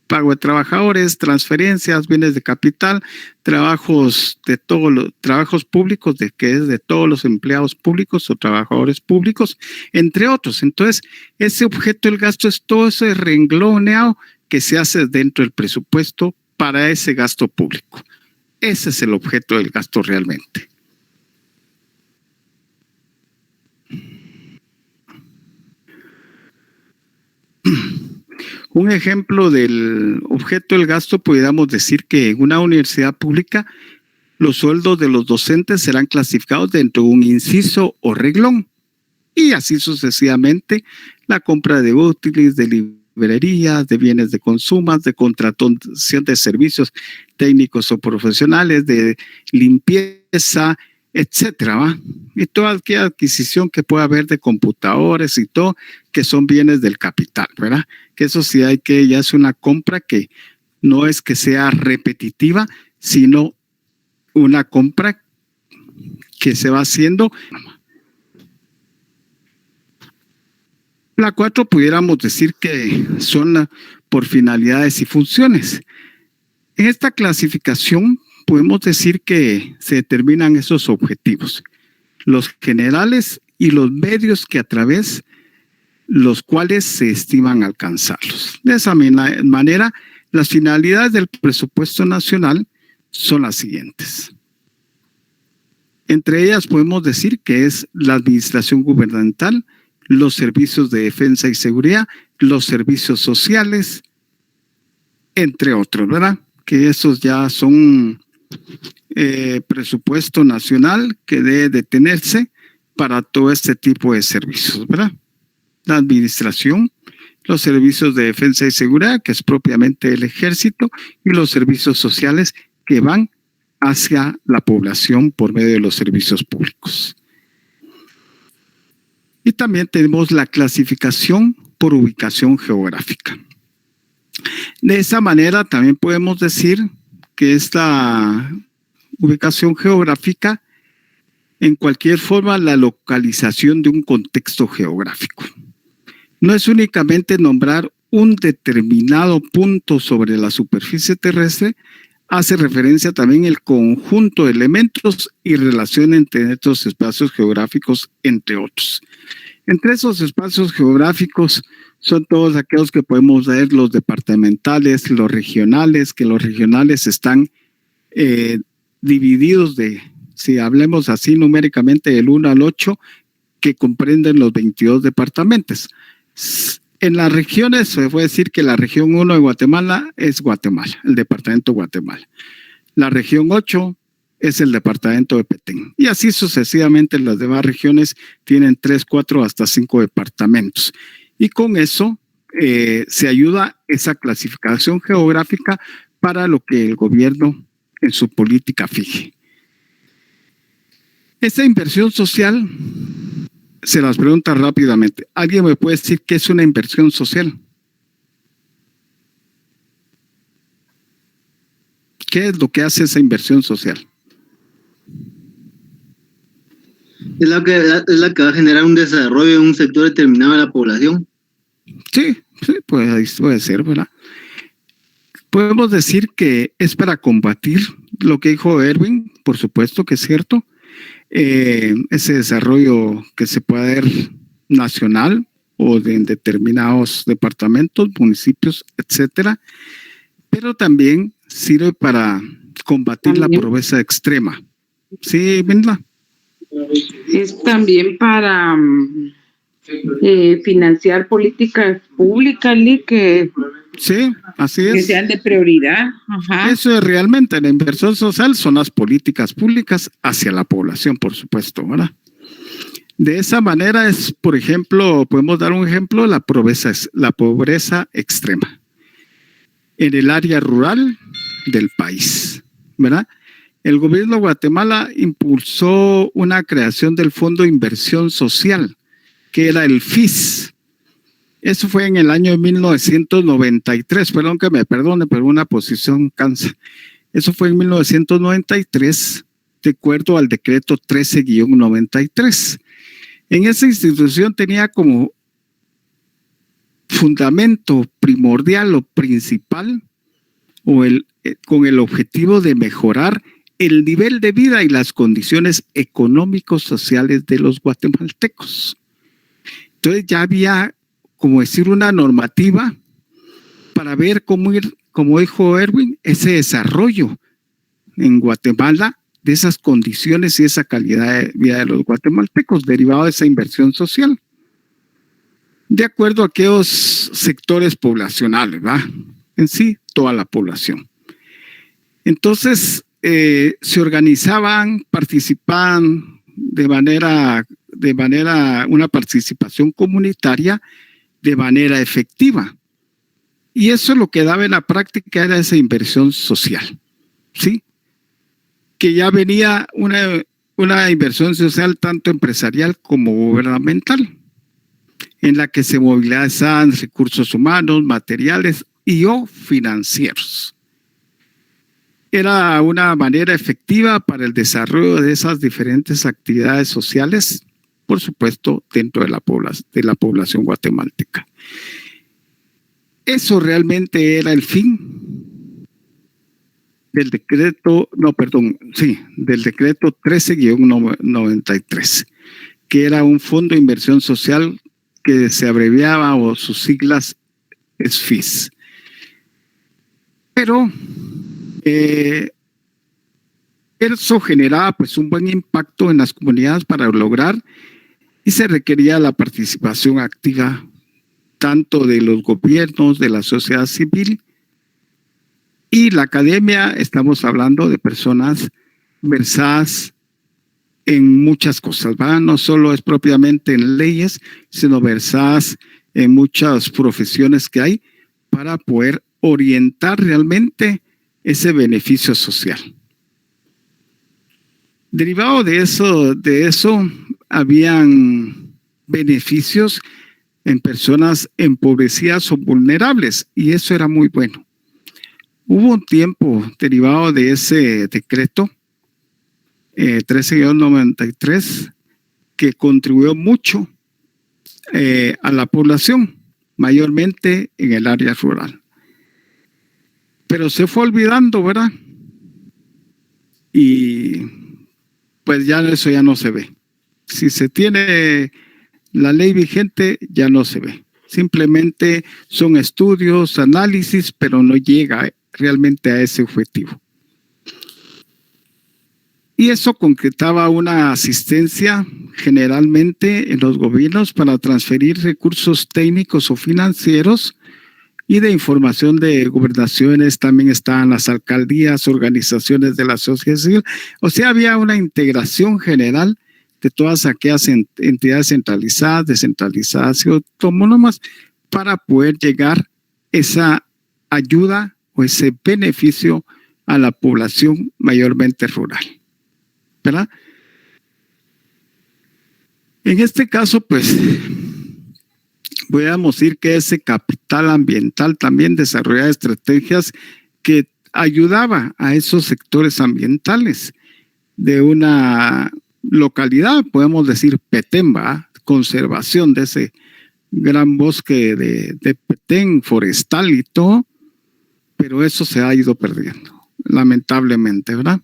pago de trabajadores, transferencias, bienes de capital, trabajos de todos los trabajos públicos, que es de todos los empleados públicos o trabajadores públicos, entre otros. Entonces, ese objeto del gasto es todo ese rengloneado que se hace dentro del presupuesto para ese gasto público. Ese es el objeto del gasto realmente. Un ejemplo del objeto del gasto, pudiéramos decir que en una universidad pública los sueldos de los docentes serán clasificados dentro de un inciso o reglón y así sucesivamente la compra de útiles, de librerías, de bienes de consumo, de contratación de servicios técnicos o profesionales, de limpieza, etcétera, ¿va? Y toda aquella adquisición que pueda haber de computadores y todo, que son bienes del capital, ¿verdad? Que eso sí ya es una compra que no es que sea repetitiva, sino una compra que se va haciendo. La 4 pudiéramos decir que son por finalidades y funciones. En esta clasificación podemos decir que se determinan esos objetivos, los generales y los medios que a través los cuales se estiman alcanzarlos. De esa manera, las finalidades del presupuesto nacional son las siguientes. Entre ellas podemos decir que es la administración gubernamental, los servicios de defensa y seguridad, los servicios sociales, entre otros, ¿verdad? Que esos ya son presupuesto nacional que debe de tenerse para todo este tipo de servicios, ¿verdad? La administración, los servicios de defensa y seguridad, que es propiamente el ejército, y los servicios sociales que van hacia la población por medio de los servicios públicos. Y también tenemos la clasificación por ubicación geográfica. De esa manera también podemos decir que esta ubicación geográfica, en cualquier forma, la localización de un contexto geográfico. No es únicamente nombrar un determinado punto sobre la superficie terrestre, hace referencia también al conjunto de elementos y relación entre estos espacios geográficos, entre otros. Entre esos espacios geográficos son todos aquellos que podemos ver, los departamentales, los regionales, que los regionales están divididos si hablemos así numéricamente, del 1 al 8, que comprenden los 22 departamentos. En las regiones se puede decir que la región 1 de Guatemala es Guatemala, el departamento de Guatemala. La región 8 es el departamento de Petén. Y así sucesivamente las demás regiones tienen 3, 4, hasta 5 departamentos. Y con eso se ayuda esa clasificación geográfica para lo que el gobierno en su política fije. Esta inversión social, se las pregunta rápidamente. ¿Alguien me puede decir qué es una inversión social? ¿Qué es lo que hace esa inversión social? Es la que va a generar un desarrollo en un sector determinado de la población. Sí, puede ser, ¿verdad? Podemos decir que es para combatir lo que dijo Erwin, por supuesto que es cierto, ese desarrollo que se puede ver nacional o en determinados departamentos, municipios, etcétera, pero también sirve para combatir la pobreza extrema. Sí, Minla. Es también para financiar políticas públicas, que sí, así es. Que sean de prioridad. Ajá. Eso es realmente la inversión social, son las políticas públicas hacia la población, por supuesto, ¿verdad? De esa manera es, por ejemplo, podemos dar un ejemplo, la pobreza extrema en el área rural del país, ¿verdad? El gobierno de Guatemala impulsó una creación del Fondo de Inversión Social, que era el FIS. Eso fue en el año 1993, perdón que me perdone, pero una posición cansa. Eso fue en 1993, de acuerdo al decreto 13-93. En esa institución tenía como fundamento primordial o principal, con el objetivo de mejorar el nivel de vida y las condiciones económicos sociales de los guatemaltecos. Entonces ya había, como decir, una normativa para ver cómo ir, como dijo Erwin, ese desarrollo en Guatemala de esas condiciones y esa calidad de vida de los guatemaltecos derivado de esa inversión social, de acuerdo a aquellos sectores poblacionales, ¿va? En sí, toda la población. Entonces, se organizaban, participaban de manera una participación comunitaria de manera efectiva. Y eso lo que daba en la práctica era esa inversión social, ¿sí? Que ya venía una inversión social tanto empresarial como gubernamental, en la que se movilizaban recursos humanos, materiales y o financieros. Era una manera efectiva para el desarrollo de esas diferentes actividades sociales, por supuesto, dentro de la población guatemalteca. Eso realmente era el fin del decreto, del decreto 13-93, que era un fondo de inversión social que se abreviaba o sus siglas es FIS. Pero, ¿qué Eso generaba pues un buen impacto en las comunidades para lograr y se requería la participación activa tanto de los gobiernos, de la sociedad civil y la academia. Estamos hablando de personas versadas en muchas cosas, ¿verdad? No solo es propiamente en leyes, sino versadas en muchas profesiones que hay para poder orientar realmente ese beneficio social. Derivado de eso habían beneficios en personas empobrecidas o vulnerables, y eso era muy bueno. Hubo un tiempo derivado de ese decreto 13-93 que contribuyó mucho a la población, mayormente en el área rural. Pero se fue olvidando, ¿verdad? Y pues ya eso ya no se ve. Si se tiene la ley vigente, ya no se ve. Simplemente son estudios, análisis, pero no llega realmente a ese objetivo. Y eso concretaba una asistencia generalmente en los gobiernos para transferir recursos técnicos o financieros y de información de gobernaciones. También estaban las alcaldías, organizaciones de la sociedad civil. O sea, había una integración general de todas aquellas entidades centralizadas, descentralizadas y autónomas para poder llegar esa ayuda o ese beneficio a la población mayormente rural, ¿verdad? En este caso, pues, podríamos decir que ese capital ambiental también desarrollaba estrategias que ayudaba a esos sectores ambientales de una localidad, podemos decir Petén, conservación de ese gran bosque de Petén, forestal y todo, pero eso se ha ido perdiendo, lamentablemente, ¿verdad?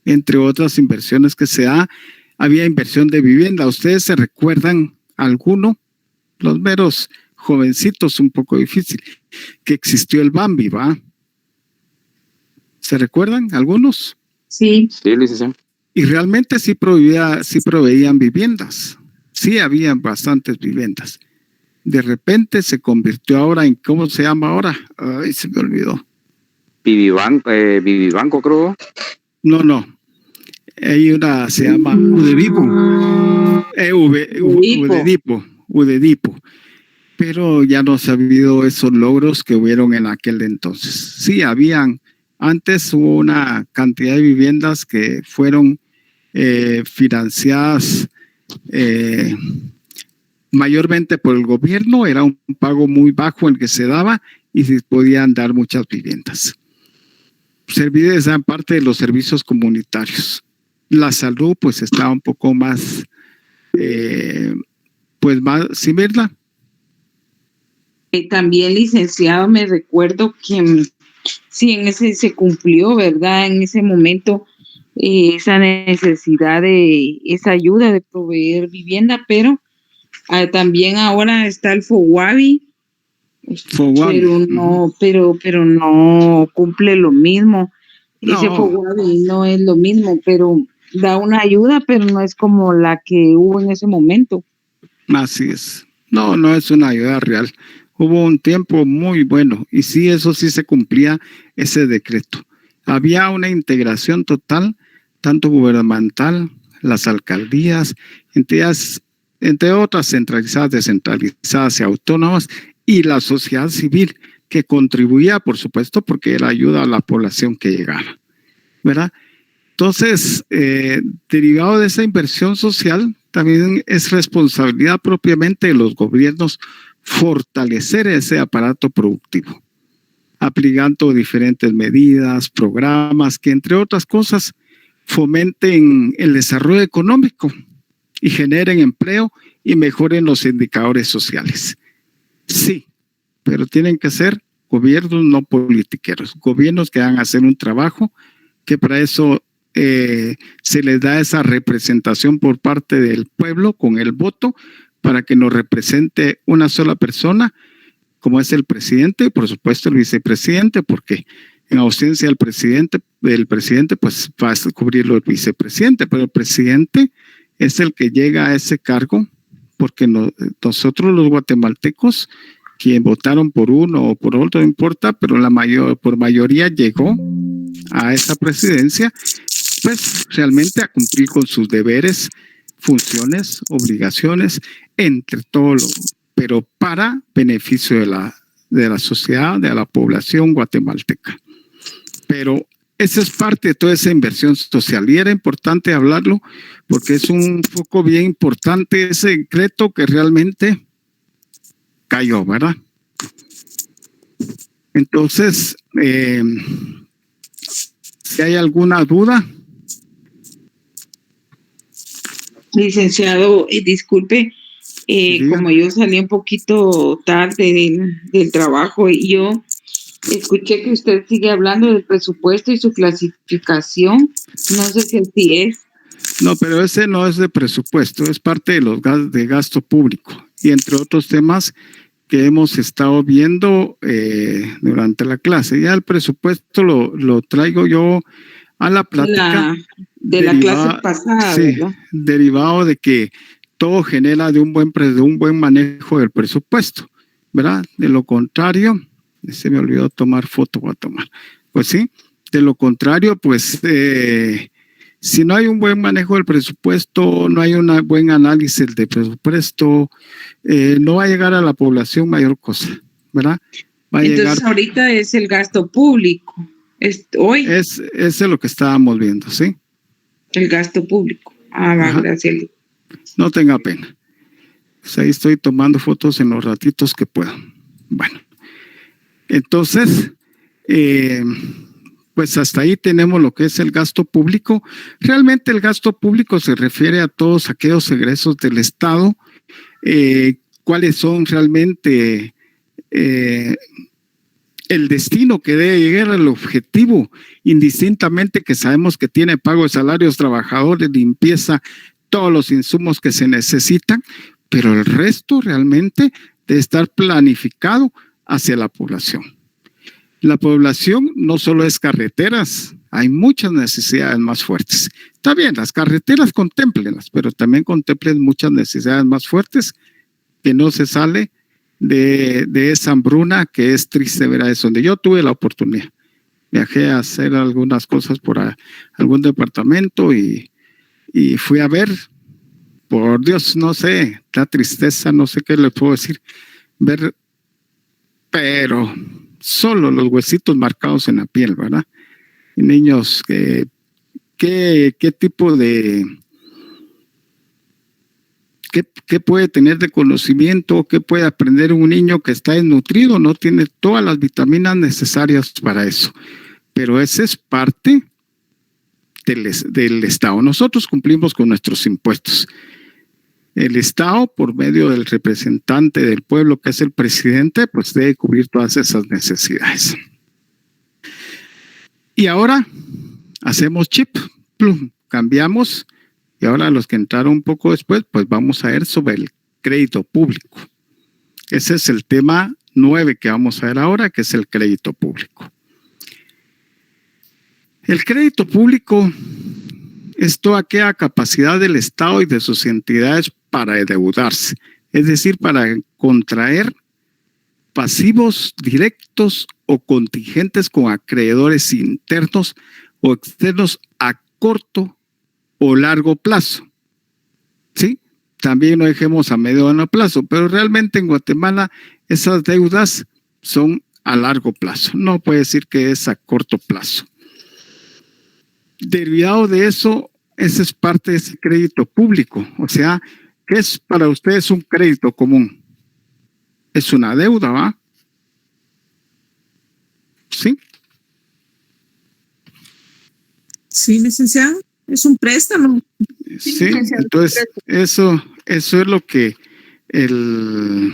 Entre otras inversiones que se da, había inversión de vivienda. ¿Ustedes se recuerdan alguno? Los meros jovencitos, un poco difícil, que existió el Bambi, ¿va? ¿Se recuerdan algunos? Sí. Sí, licenciado. Y realmente sí proveían viviendas. Sí habían bastantes viviendas. De repente se convirtió ahora en, ¿cómo se llama ahora? Ay, se me olvidó. Vivibanco, creo. No. Hay una, se llama Udedipo. Pero ya no se ha habido esos logros que hubieron en aquel entonces. Sí, antes hubo una cantidad de viviendas que fueron financiadas mayormente por el gobierno. Era un pago muy bajo el que se daba y se podían dar muchas viviendas. Servicios eran parte de los servicios comunitarios. La salud pues estaba un poco más ¿sí, verdad? También, licenciado, me recuerdo que sí, en ese se cumplió, ¿verdad? En ese momento esa necesidad de esa ayuda de proveer vivienda, pero también ahora está el FOWABI, pero no cumple lo mismo. No. Ese FOWABI no es lo mismo, pero da una ayuda, pero no es como la que hubo en ese momento. Así es. No es una ayuda real. Hubo un tiempo muy bueno y sí, eso sí se cumplía ese decreto. Había una integración total, tanto gubernamental, las alcaldías, entidades, entre otras centralizadas, descentralizadas y autónomas, y la sociedad civil que contribuía, por supuesto, porque era ayuda a la población que llegara, ¿verdad? Entonces, derivado de esa inversión social, también es responsabilidad propiamente de los gobiernos fortalecer ese aparato productivo, aplicando diferentes medidas, programas que, entre otras cosas, fomenten el desarrollo económico y generen empleo y mejoren los indicadores sociales. Sí, pero tienen que ser gobiernos no politiqueros, gobiernos que van a hacer un trabajo que para eso se les da esa representación por parte del pueblo con el voto para que nos represente una sola persona, como es el presidente y por supuesto el vicepresidente, porque En ausencia del presidente, pues va a cubrirlo el vicepresidente, pero el presidente es el que llega a ese cargo porque nosotros los guatemaltecos, quien votaron por uno o por otro, no importa, pero por mayoría llegó a esa presidencia, pues realmente a cumplir con sus deberes, funciones, obligaciones, entre todos, pero para beneficio de la sociedad, de la población guatemalteca. Pero esa es parte de toda esa inversión social y era importante hablarlo porque es un foco bien importante ese decreto que realmente cayó, ¿verdad? Entonces, si hay alguna duda. Licenciado, disculpe, como yo salí un poquito tarde del trabajo y yo escuché que usted sigue hablando del presupuesto y su clasificación. No sé si así es. No, pero ese no es de presupuesto, es parte de los de gasto público y entre otros temas que hemos estado viendo durante la clase. Ya el presupuesto lo traigo yo a la plática. De la clase pasada, sí, ¿verdad? Derivado de que todo genera de un buen manejo del presupuesto, ¿verdad? De lo contrario, se me olvidó tomar foto, voy a tomar. Pues sí, de lo contrario, pues si no hay un buen manejo del presupuesto, no hay un buen análisis del presupuesto, no va a llegar a la población mayor cosa, ¿verdad? Entonces ahorita es el gasto público, hoy. Ese es lo que estábamos viendo, ¿sí? El gasto público. Gracias. No tenga pena. Pues ahí estoy tomando fotos en los ratitos que puedo. Bueno, entonces, pues hasta ahí tenemos lo que es el gasto público. Realmente el gasto público se refiere a todos aquellos egresos del Estado, cuáles son realmente el destino que debe llegar al objetivo, indistintamente que sabemos que tiene pago de salarios, trabajadores, limpieza, todos los insumos que se necesitan, pero el resto realmente debe estar planificado hacia la población. La población no solo es carreteras, hay muchas necesidades más fuertes. Está bien, las carreteras contémplenlas, pero también contemplen muchas necesidades más fuertes que no se sale de esa hambruna que es triste ver a eso. Donde yo tuve la oportunidad, viajé a hacer algunas cosas por algún departamento y fui a ver, por Dios, no sé, la tristeza, no sé qué le puedo decir, ver, pero solo los huesitos marcados en la piel, ¿verdad? Y niños, ¿qué tipo de... ¿Qué puede tener de conocimiento? ¿Qué puede aprender un niño que está desnutrido? No tiene todas las vitaminas necesarias para eso. Pero esa es parte del Estado. Nosotros cumplimos con nuestros impuestos. El Estado, por medio del representante del pueblo, que es el presidente, pues debe cubrir todas esas necesidades. Y ahora hacemos chip, plum, cambiamos. Y ahora los que entraron un poco después, pues vamos a ver sobre el crédito público. Ese es el tema 9 que vamos a ver ahora, que es el crédito público. El crédito público es toda aquella capacidad del Estado y de sus entidades para endeudarse, es decir, para contraer pasivos directos o contingentes con acreedores internos o externos a corto o largo plazo, ¿sí? También no dejemos a medio o largo plazo, pero realmente en Guatemala esas deudas son a largo plazo, no puede decir que es a corto plazo. Derivado de eso, esa es parte de ese crédito público, o sea, ¿qué es para ustedes un crédito común? Es una deuda, ¿va? ¿Sí? Sí, licenciado. Es un préstamo. Sí, entonces eso es lo que el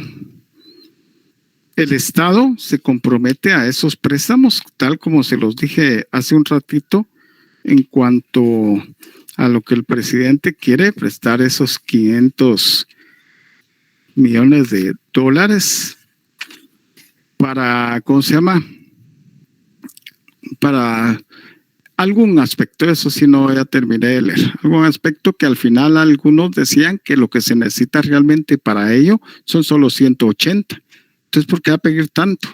Estado se compromete a esos préstamos, tal como se los dije hace un ratito, en cuanto a lo que el presidente quiere prestar esos 500 millones de dólares para, ¿cómo se llama? para algún aspecto, eso sí no ya terminé de leer, algún aspecto que al final algunos decían que lo que se necesita realmente para ello son solo 180. Entonces, ¿por qué va a pedir tanto?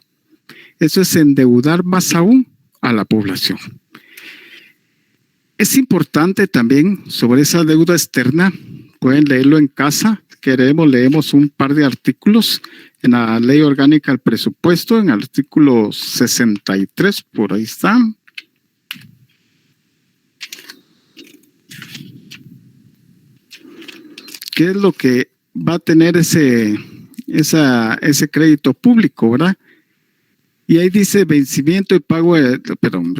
Eso es endeudar más aún a la población. Es importante también sobre esa deuda externa, pueden leerlo en casa, queremos, leemos un par de artículos en la Ley Orgánica del Presupuesto, en el artículo 63, por ahí está. ¿Qué es lo que va a tener ese crédito público, verdad? Y ahí dice vencimiento y pago de, perdón.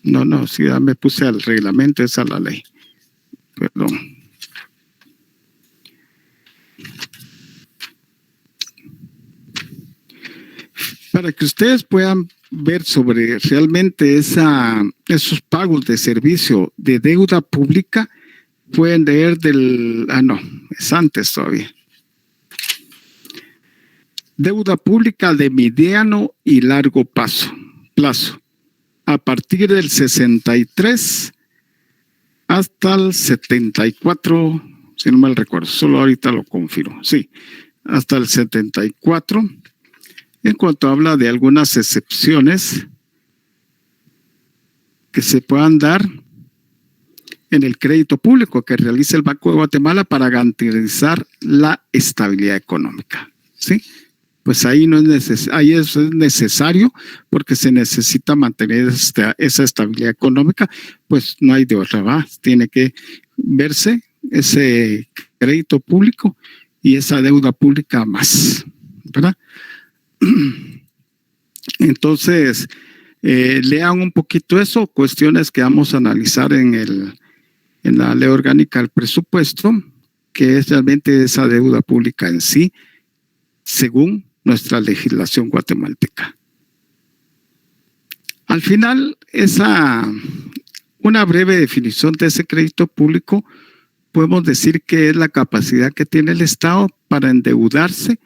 No, sí, ya me puse al reglamento, esa es la ley. Perdón. Para que ustedes puedan ver sobre realmente esos pagos de servicio de deuda pública, pueden leer es antes todavía. Deuda pública de mediano y largo plazo. A partir del 63 hasta el 74, si no mal recuerdo, solo ahorita lo confirmo. Sí, hasta el 74. En cuanto habla de algunas excepciones que se puedan dar en el crédito público que realiza el Banco de Guatemala para garantizar la estabilidad económica. ¿Sí? Pues ahí ahí es necesario porque se necesita mantener esa estabilidad económica, pues no hay de otra, ¿va? Tiene que verse ese crédito público y esa deuda pública más, ¿verdad? Entonces, lean un poquito eso, cuestiones que vamos a analizar en la Ley Orgánica del Presupuesto, que es realmente esa deuda pública en sí, según nuestra legislación guatemalteca. Al final, una breve definición de ese crédito público, podemos decir que es la capacidad que tiene el Estado para endeudarse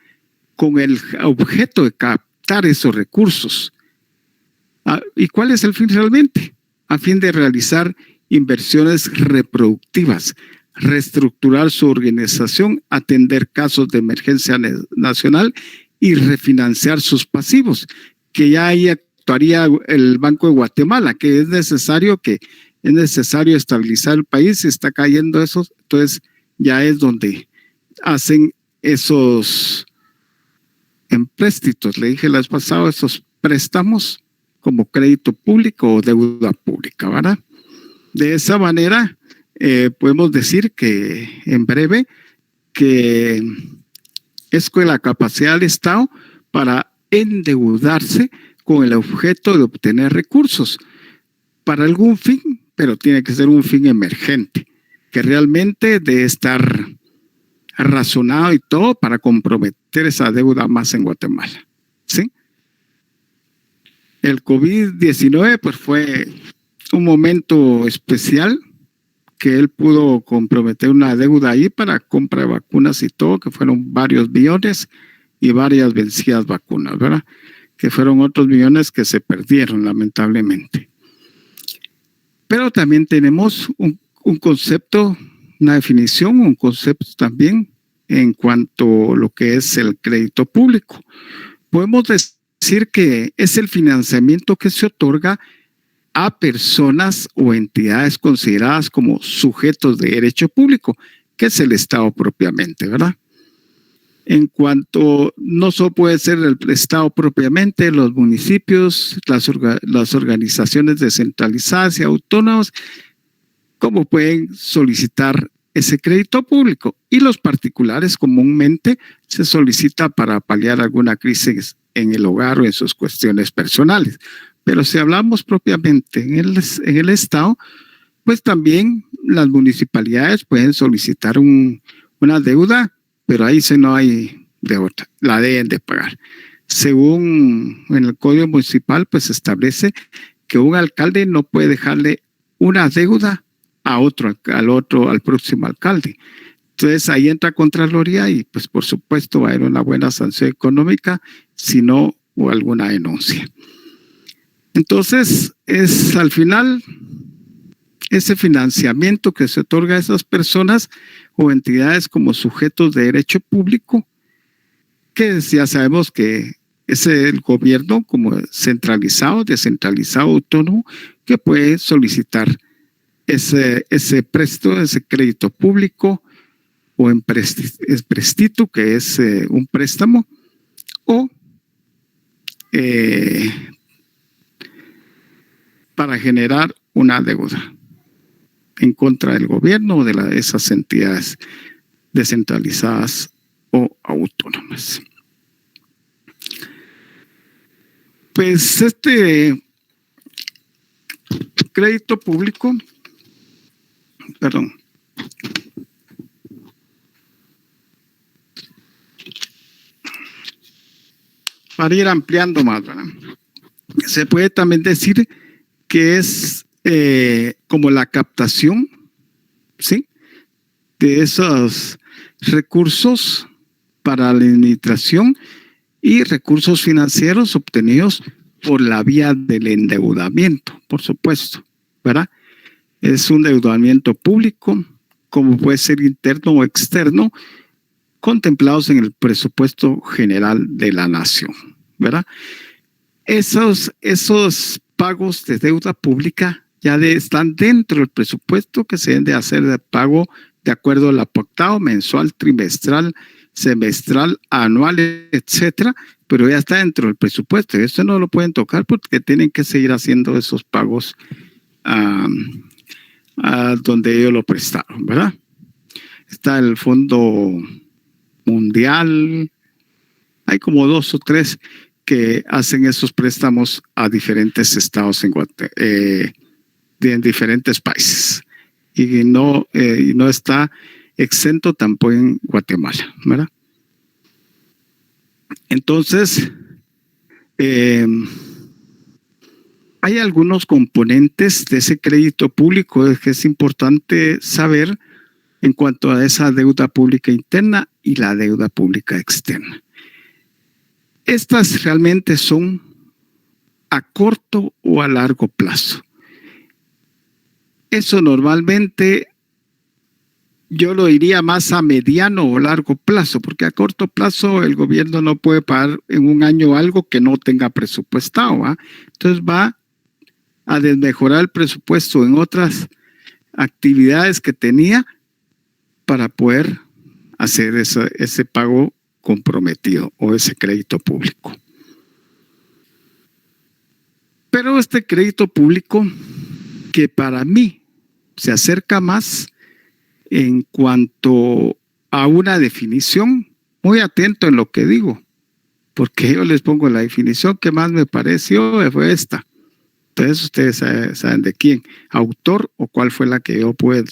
con el objeto de captar esos recursos. ¿Y cuál es el fin realmente? A fin de realizar inversiones reproductivas, reestructurar su organización, atender casos de emergencia nacional y refinanciar sus pasivos, que ya ahí actuaría el Banco de Guatemala, que es necesario estabilizar el país, se está cayendo eso, entonces ya es donde hacen esos empréstitos, le dije la vez pasada, esos préstamos como crédito público o deuda pública, ¿verdad? De esa manera podemos decir que en breve que es con la capacidad del Estado para endeudarse con el objeto de obtener recursos para algún fin, pero tiene que ser un fin emergente, que realmente debe estar razonado y todo para comprometer esa deuda más en Guatemala, ¿sí? El COVID-19 pues fue un momento especial que él pudo comprometer una deuda ahí para compra de vacunas y todo, que fueron varios billones y varias vencidas vacunas, ¿verdad? Que fueron otros millones que se perdieron lamentablemente. Pero también tenemos un concepto, una definición, un concepto también en cuanto a lo que es el crédito público. Podemos decir que es el financiamiento que se otorga a personas o entidades consideradas como sujetos de derecho público, que es el Estado propiamente, ¿verdad? En cuanto no solo puede ser el Estado propiamente, los municipios, las organizaciones descentralizadas y autónomas, como pueden solicitar ese crédito público, y los particulares comúnmente se solicita para paliar alguna crisis en el hogar o en sus cuestiones personales. Pero si hablamos propiamente en el Estado, pues también las municipalidades pueden solicitar una deuda, pero ahí sí no hay de otra, la deben de pagar. Según en el Código Municipal, pues establece que un alcalde no puede dejarle una deuda al próximo alcalde. Entonces ahí entra Contraloría y pues por supuesto va a haber una buena sanción económica, si no, o alguna denuncia. Entonces, es al final ese financiamiento que se otorga a esas personas o entidades como sujetos de derecho público, que ya sabemos que es el gobierno como centralizado, descentralizado, autónomo, que puede solicitar ese préstamo, ese crédito público o empréstito, que es un préstamo, o para generar una deuda en contra del gobierno o de esas entidades descentralizadas o autónomas. Pues este crédito público, para ir ampliando más, ¿verdad? Se puede también decir que es como la captación, ¿sí?, de esos recursos para la administración y recursos financieros obtenidos por la vía del endeudamiento, por supuesto, ¿verdad? Es un endeudamiento público, como puede ser interno o externo, contemplados en el presupuesto general de la nación, ¿verdad? Esos pagos de deuda pública ya están dentro del presupuesto que se deben de hacer de pago de acuerdo al pactado mensual, trimestral, semestral, anual, etcétera, pero ya está dentro del presupuesto y esto no lo pueden tocar porque tienen que seguir haciendo esos pagos donde ellos lo prestaron, ¿verdad? Está el Fondo Mundial, hay como 2 o 3 que hacen esos préstamos a diferentes estados en diferentes países y no está exento tampoco en Guatemala, ¿verdad? Entonces, hay algunos componentes de ese crédito público que es importante saber en cuanto a esa deuda pública interna y la deuda pública externa. Estas realmente son a corto o a largo plazo. Eso normalmente yo lo diría más a mediano o largo plazo, porque a corto plazo el gobierno no puede pagar en un año algo que no tenga presupuestado, ¿va? Entonces va a desmejorar el presupuesto en otras actividades que tenía para poder hacer ese pago comprometido o ese crédito público. Pero este crédito público que para mí se acerca más en cuanto a una definición, muy atento en lo que digo, porque yo les pongo la definición que más me pareció fue esta. Entonces ustedes saben de quién, autor o cuál fue la que yo puedo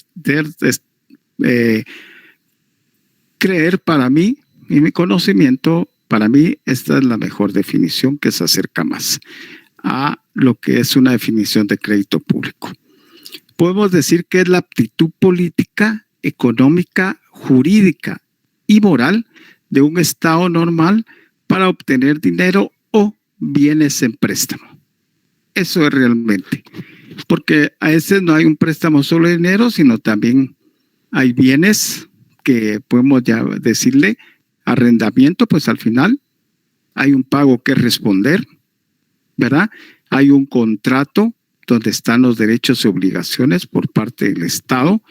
creer para mí y mi conocimiento. Para mí esta es la mejor definición que se acerca más a lo que es una definición de crédito público. Podemos decir que es la aptitud política, económica, jurídica y moral de un Estado normal para obtener dinero o bienes en préstamo. Eso es realmente, porque a veces no hay un préstamo solo de dinero, sino también hay bienes que podemos ya decirle arrendamiento, pues al final hay un pago que responder, ¿verdad? Hay un contrato donde están los derechos y obligaciones por parte del Estado,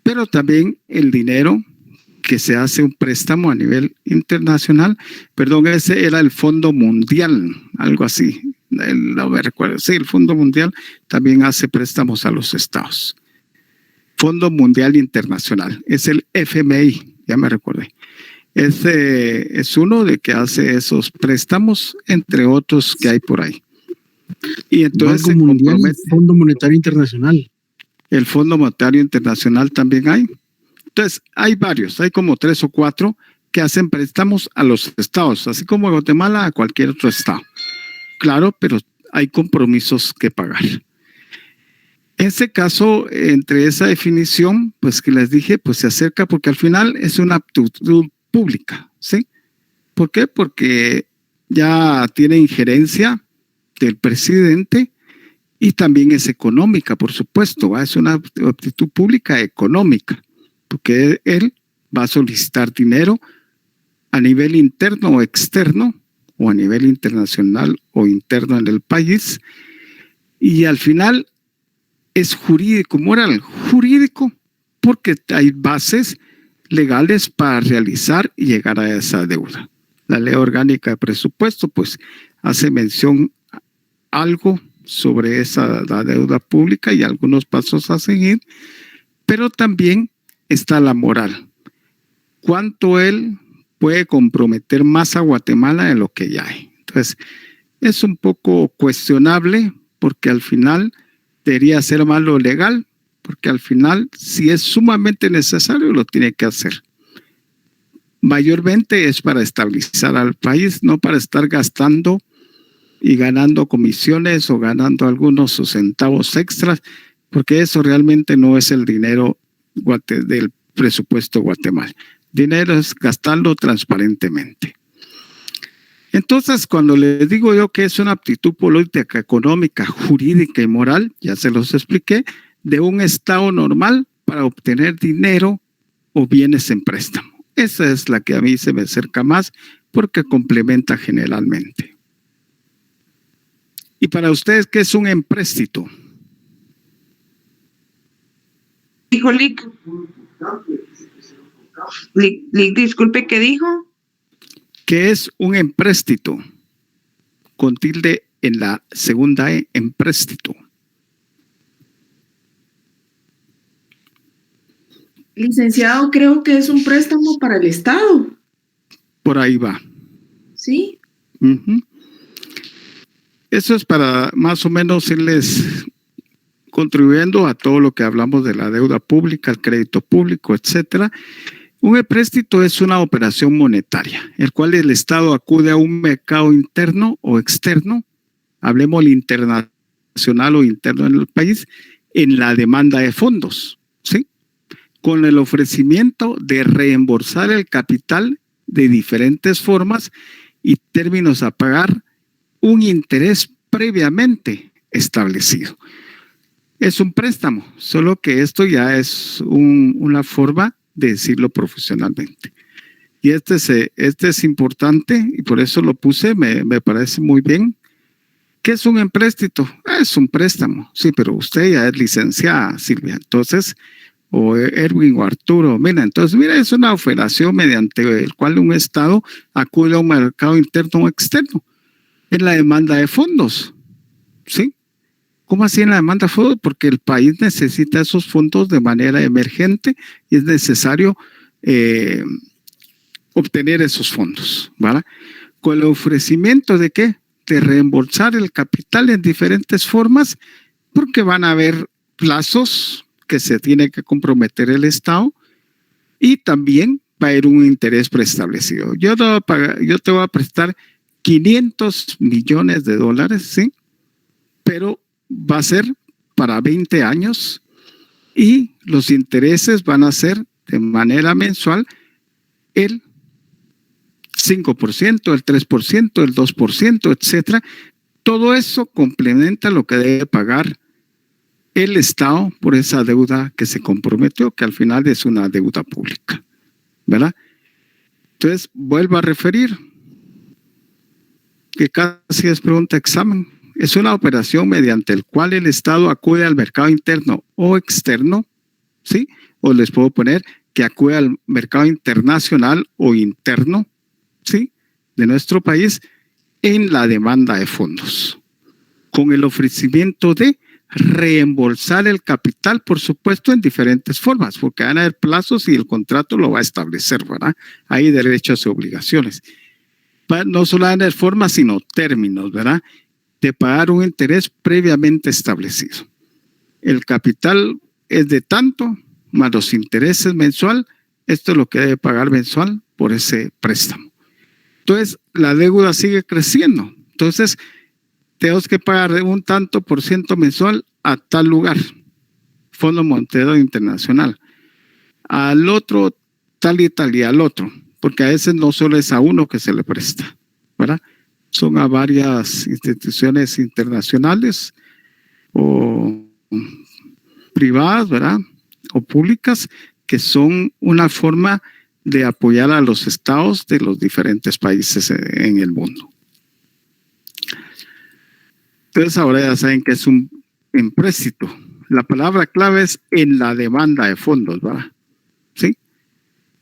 pero también el dinero que se hace un préstamo a nivel internacional. Perdón, ese era el Fondo Mundial, algo así, no me recuerdo. Sí, el Fondo Mundial también hace préstamos a los estados. Fondo Mundial Internacional, es el FMI, ya me recordé. Es uno de que hace esos préstamos, entre otros que hay por ahí. Y entonces Banco Mundial, Fondo Monetario Internacional. El Fondo Monetario Internacional también hay. Entonces, hay varios, hay como 3 o 4 que hacen préstamos a los estados, así como Guatemala a cualquier otro estado. Claro, pero hay compromisos que pagar. En este caso, entre esa definición, pues que les dije, pues se acerca porque al final es una aptitud pública, ¿sí? ¿Por qué? Porque ya tiene injerencia del presidente y también es económica, por supuesto, ¿va? Es una aptitud pública económica, porque él va a solicitar dinero a nivel interno o externo, o a nivel internacional o interno en el país, y al final es jurídico, moral, jurídico, porque hay bases legales para realizar y llegar a esa deuda. La ley orgánica de presupuesto, pues, hace mención algo sobre la deuda pública y algunos pasos a seguir, pero también está la moral. ¿Cuánto él puede comprometer más a Guatemala de lo que ya hay? Entonces, es un poco cuestionable porque al final debería ser más lo legal, porque al final, si es sumamente necesario, lo tiene que hacer. Mayormente es para estabilizar al país, no para estar gastando y ganando comisiones o ganando algunos centavos extras, porque eso realmente no es el dinero del presupuesto de Guatemala. Dinero es gastarlo transparentemente. Entonces, cuando les digo yo que es una aptitud política, económica, jurídica y moral, ya se los expliqué, de un Estado normal para obtener dinero o bienes en préstamo. Esa es la que a mí se me acerca más porque complementa generalmente. ¿Y para ustedes qué es un empréstito? Dijo Lick. Lick, disculpe, ¿qué dijo? ¿Qué es un empréstito? Con tilde en la segunda E, empréstito. Licenciado, creo que es un préstamo para el Estado. Por ahí va. ¿Sí? Uh-huh. Eso es para más o menos irles contribuyendo a todo lo que hablamos de la deuda pública, el crédito público, etcétera. Un empréstito es una operación monetaria, el cual el Estado acude a un mercado interno o externo, hablemos el internacional o interno en el país, en la demanda de fondos, ¿sí? Con el ofrecimiento de reembolsar el capital de diferentes formas y términos a pagar un interés previamente establecido. Es un préstamo, solo que esto ya es una forma de decirlo profesionalmente. Y este es importante y por eso lo puse, me parece muy bien. ¿Qué es un empréstito? Es un préstamo, sí, pero usted ya es licenciada, Silvia, entonces, o Erwin o Arturo, mira, es una operación mediante el cual un Estado acude a un mercado interno o externo en la demanda de fondos, ¿sí? ¿Cómo así en la demanda de fondos? Porque el país necesita esos fondos de manera emergente y es necesario obtener esos fondos, ¿verdad? Con el ofrecimiento de ¿qué? De reembolsar el capital en diferentes formas, porque van a haber plazos que se tiene que comprometer el Estado y también va a haber un interés preestablecido. Yo te voy a prestar 500 millones de dólares, ¿sí? Pero va a ser para 20 años y los intereses van a ser de manera mensual el 5%, el 3%, el 2%, etcétera. Todo eso complementa lo que debe pagar el Estado por esa deuda que se comprometió, que al final es una deuda pública, ¿verdad? Entonces, vuelvo a referir que casi es pregunta examen. Es una operación mediante el cual el Estado acude al mercado interno o externo, ¿sí? O les puedo poner que acude al mercado internacional o interno, ¿sí? De nuestro país en la demanda de fondos, con el ofrecimiento de reembolsar el capital, por supuesto, en diferentes formas, porque van a haber plazos y el contrato lo va a establecer, ¿verdad? Hay derechos y obligaciones. No solo van a haber formas, sino términos, ¿verdad? De pagar un interés previamente establecido. El capital es de tanto, más los intereses mensual, esto es lo que debe pagar mensual por ese préstamo. Entonces, la deuda sigue creciendo. Entonces, tenemos que pagar un tanto por ciento mensual a tal lugar, Fondo Monetario Internacional, al otro tal y tal y al otro, porque a veces no solo es a uno que se le presta, ¿verdad? son a varias instituciones internacionales o privadas, ¿verdad? O públicas, que son una forma de apoyar a los estados de los diferentes países en el mundo. Entonces ahora ya saben que es un empréstito. La palabra clave es en la demanda de fondos, ¿verdad? ¿Sí?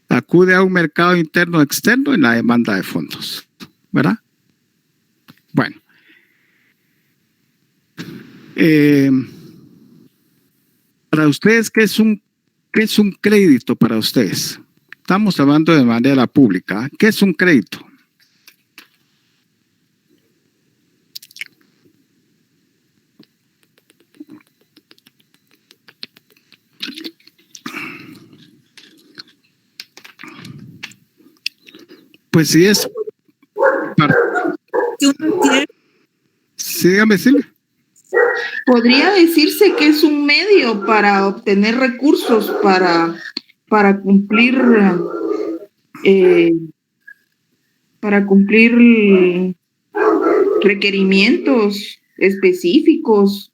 Acude a un mercado interno o externo en la demanda de fondos, ¿verdad? Bueno. Para ustedes, ¿qué es un crédito para ustedes? Estamos hablando de manera pública. ¿Qué es un crédito? Pues sí es. Sí, dígame, Silvia. Podría decirse que es un medio para obtener recursos para cumplir requerimientos específicos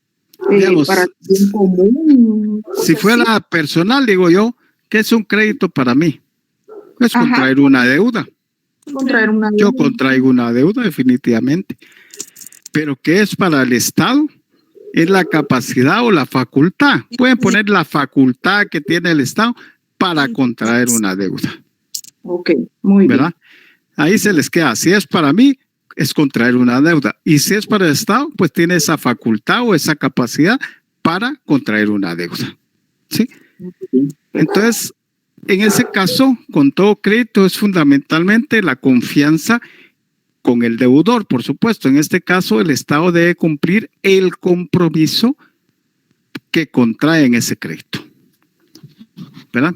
Digamos, para el bien común. Si fuera personal, digo yo, ¿qué es un crédito para mí? Es Ajá. contraer una deuda. Contraer una Yo deuda. contraigo una deuda, definitivamente. Pero ¿qué es para el Estado? Es la capacidad o la facultad. Pueden poner la facultad que tiene el Estado para contraer una deuda. Ok, muy ¿Verdad? Ahí se les queda. Si es para mí, es contraer una deuda. Y si es para el Estado, pues tiene esa facultad o esa capacidad para contraer una deuda. ¿Sí? Entonces, en ese caso, con todo crédito es fundamentalmente la confianza con el deudor, por supuesto. En este caso, el Estado debe cumplir el compromiso que contrae en ese crédito. ¿Verdad?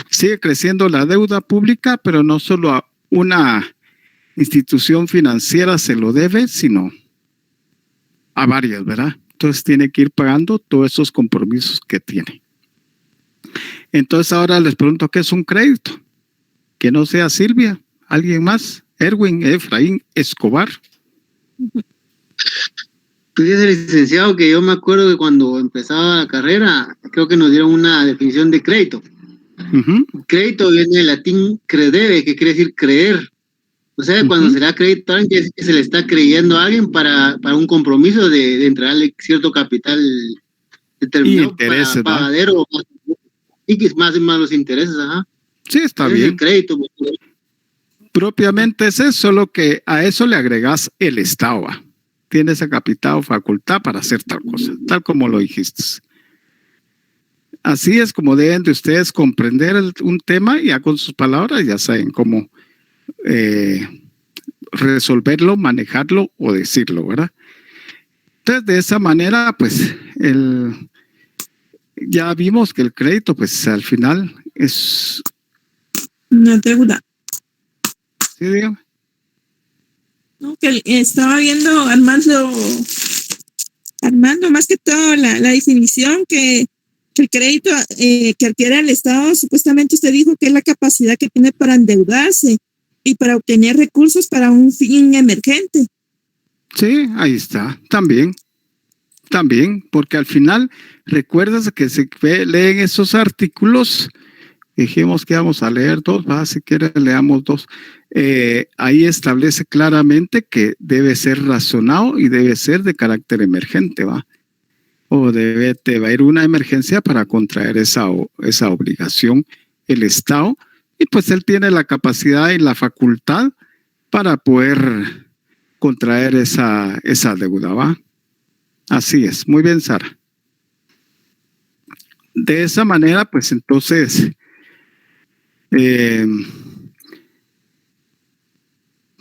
Sigue creciendo la deuda pública, pero no solo a una institución financiera se lo debe, sino a varias, ¿verdad? Entonces tiene que ir pagando todos esos compromisos que tiene. Entonces ahora les pregunto, ¿qué es un crédito? Que no sea Silvia, alguien más, Erwin, Efraín, Escobar. Pues es el licenciado, que yo me acuerdo que cuando empezaba la carrera, creo que nos dieron una definición de crédito. Crédito viene del latín credere, que quiere decir creer. O sea, cuando se le da crédito a alguien, se le está creyendo a alguien para un compromiso de entregarle cierto capital determinado, y intereses, para pagadero, y que más los intereses, ajá. Sí, está bien. Es el crédito. Propiamente es eso, solo que a eso le agregas el Estado. ¿Va? Tiene esa capital o facultad para hacer tal cosa, tal como lo dijiste. Así es como deben de ustedes comprender un tema, y ya con sus palabras ya saben cómo resolverlo, manejarlo o decirlo, ¿verdad? Entonces, de esa manera, pues, ya vimos que el crédito, pues, al final es una deuda. Sí, dígame. No, que estaba viendo Armando, más que todo la definición que el crédito que adquiere el Estado, supuestamente usted dijo que es la capacidad que tiene para endeudarse y para obtener recursos para un fin emergente. Sí, ahí está, también, porque al final, recuerdas que se leen esos artículos, dijimos que vamos a leer dos, ¿va? Si quieren leamos dos. Ahí establece claramente que debe ser razonado y debe ser de carácter emergente, ¿va? O debe haber una emergencia para contraer esa obligación el Estado, y pues él tiene la capacidad y la facultad para poder contraer esa deuda, ¿va? Así es, muy bien, Sara. De esa manera, pues entonces,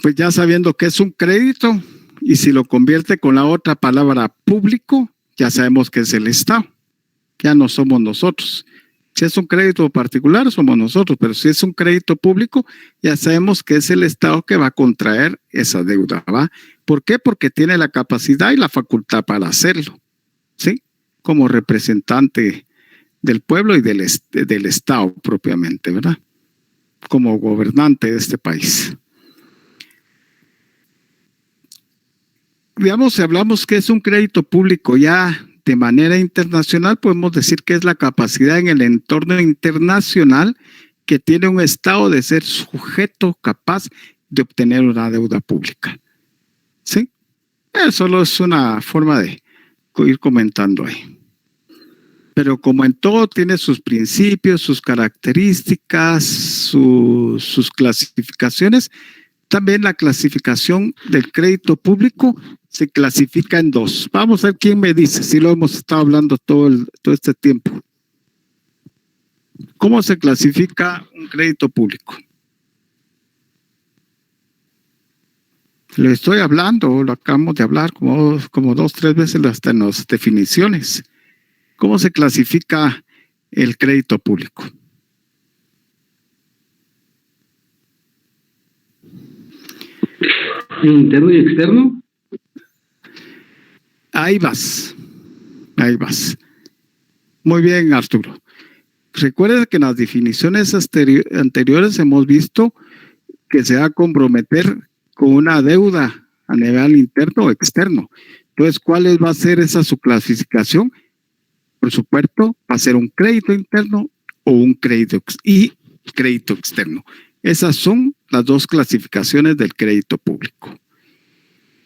pues ya sabiendo que es un crédito, y si lo convierte con la otra palabra público, ya sabemos que es el Estado, ya no somos nosotros. Si es un crédito particular, somos nosotros, pero si es un crédito público, ya sabemos que es el Estado que va a contraer esa deuda, ¿va? ¿Por qué? Porque tiene la capacidad y la facultad para hacerlo, ¿sí? Como representante del pueblo y del Estado propiamente, ¿verdad? Como gobernante de este país. digamos, si hablamos que es un crédito público ya de manera internacional, podemos decir que es la capacidad en el entorno internacional que tiene un Estado de ser sujeto capaz de obtener una deuda pública. ¿Sí? Solo es una forma de ir comentando ahí. Pero como en todo tiene sus principios, sus características, sus clasificaciones, también la clasificación del crédito público se clasifica en dos. Vamos a ver quién me dice, si lo hemos estado hablando todo este tiempo. ¿Cómo se clasifica un crédito público? Le estoy hablando, lo acabamos de hablar como 2-3 veces hasta en las definiciones. ¿Cómo se clasifica el crédito público? ¿Interno y externo? Ahí vas. Muy bien, Arturo. Recuerda que en las definiciones anteriores hemos visto que se va a comprometer con una deuda a nivel interno o externo. Entonces, ¿cuál va a ser su clasificación? Por supuesto, va a ser un crédito interno o un crédito externo. Esas son las dos clasificaciones del crédito público.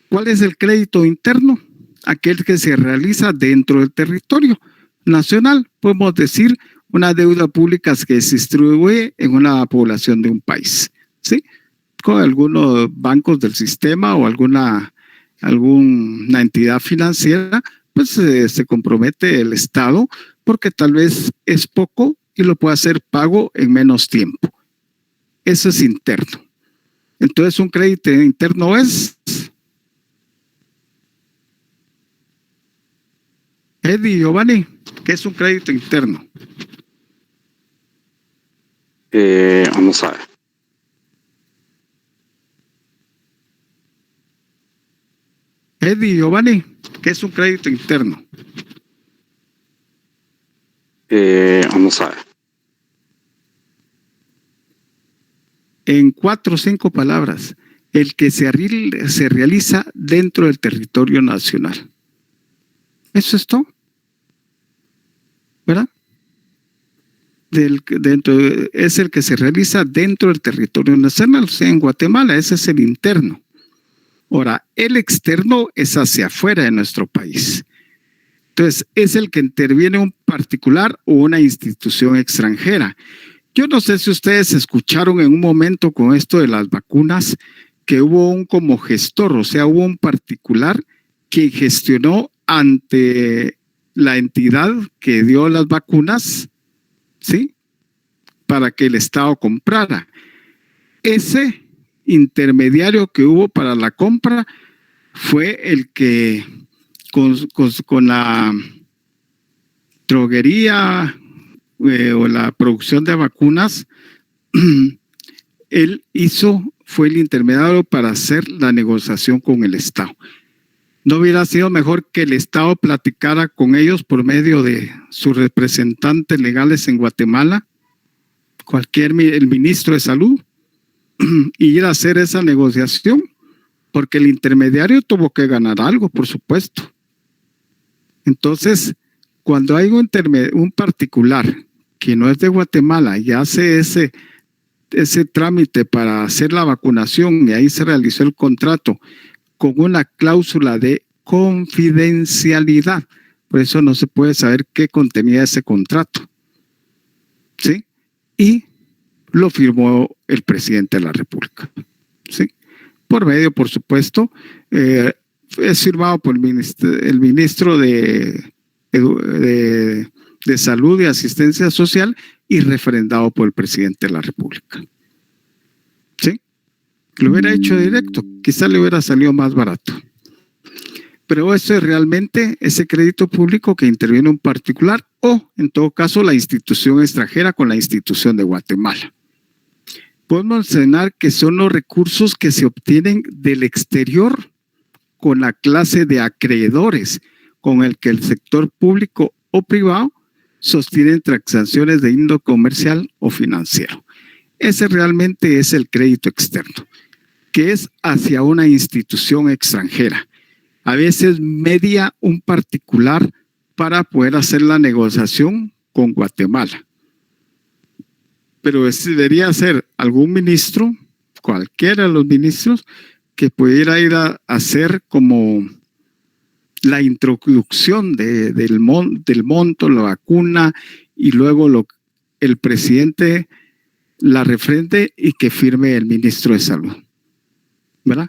¿Cuál es el crédito interno? Aquel que se realiza dentro del territorio nacional. Podemos decir una deuda pública que se distribuye en una población de un país, ¿sí? Con algunos bancos del sistema o alguna entidad financiera, pues se compromete el Estado porque tal vez es poco y lo puede hacer pago en menos tiempo. Eso es interno. Entonces, un crédito interno es... Eddie, Giovanni, ¿qué es un crédito interno? Vamos a ver. Eddie, Giovanni, ¿qué es un crédito interno? Vamos a ver. En 4 o 5 palabras, el que se realiza dentro del territorio nacional. Eso es todo, ¿verdad? Es el que se realiza dentro del territorio nacional, o sea, en Guatemala, ese es el interno. Ahora, el externo es hacia afuera de nuestro país. Entonces, es el que interviene un particular o una institución extranjera. Yo no sé si ustedes escucharon en un momento con esto de las vacunas que hubo un como gestor, o sea, hubo un particular que gestionó ante la entidad que dio las vacunas, ¿sí? Para que el Estado comprara. Ese intermediario que hubo para la compra fue el que con la droguería o la producción de vacunas, él fue el intermediario para hacer la negociación con el Estado. ¿No hubiera sido mejor que el Estado platicara con ellos por medio de sus representantes legales en Guatemala, el ministro de Salud, y ir a hacer esa negociación? Porque el intermediario tuvo que ganar algo, por supuesto. Entonces, cuando hay un particular que no es de Guatemala y hace ese trámite para hacer la vacunación y ahí se realizó el contrato con una cláusula de confidencialidad, por eso no se puede saber qué contenía ese contrato, ¿sí? Y lo firmó el presidente de la República, ¿sí? Por medio, por supuesto, es firmado por el ministro de Salud y Asistencia Social y refrendado por el presidente de la República, ¿sí? Lo hubiera hecho directo, quizá le hubiera salido más barato. Pero eso es realmente ese crédito público que interviene un particular o, en todo caso, la institución extranjera con la institución de Guatemala. Podemos mencionar que son los recursos que se obtienen del exterior con la clase de acreedores con el que el sector público o privado sostienen transacciones de índole comercial o financiero. Ese realmente es el crédito externo, que es hacia una institución extranjera. a veces media un particular para poder hacer la negociación con Guatemala. Pero debería ser algún ministro, cualquiera de los ministros, que pudiera ir a hacer como la introducción del monto, la vacuna, y luego el presidente la refrende y que firme el ministro de Salud, ¿verdad?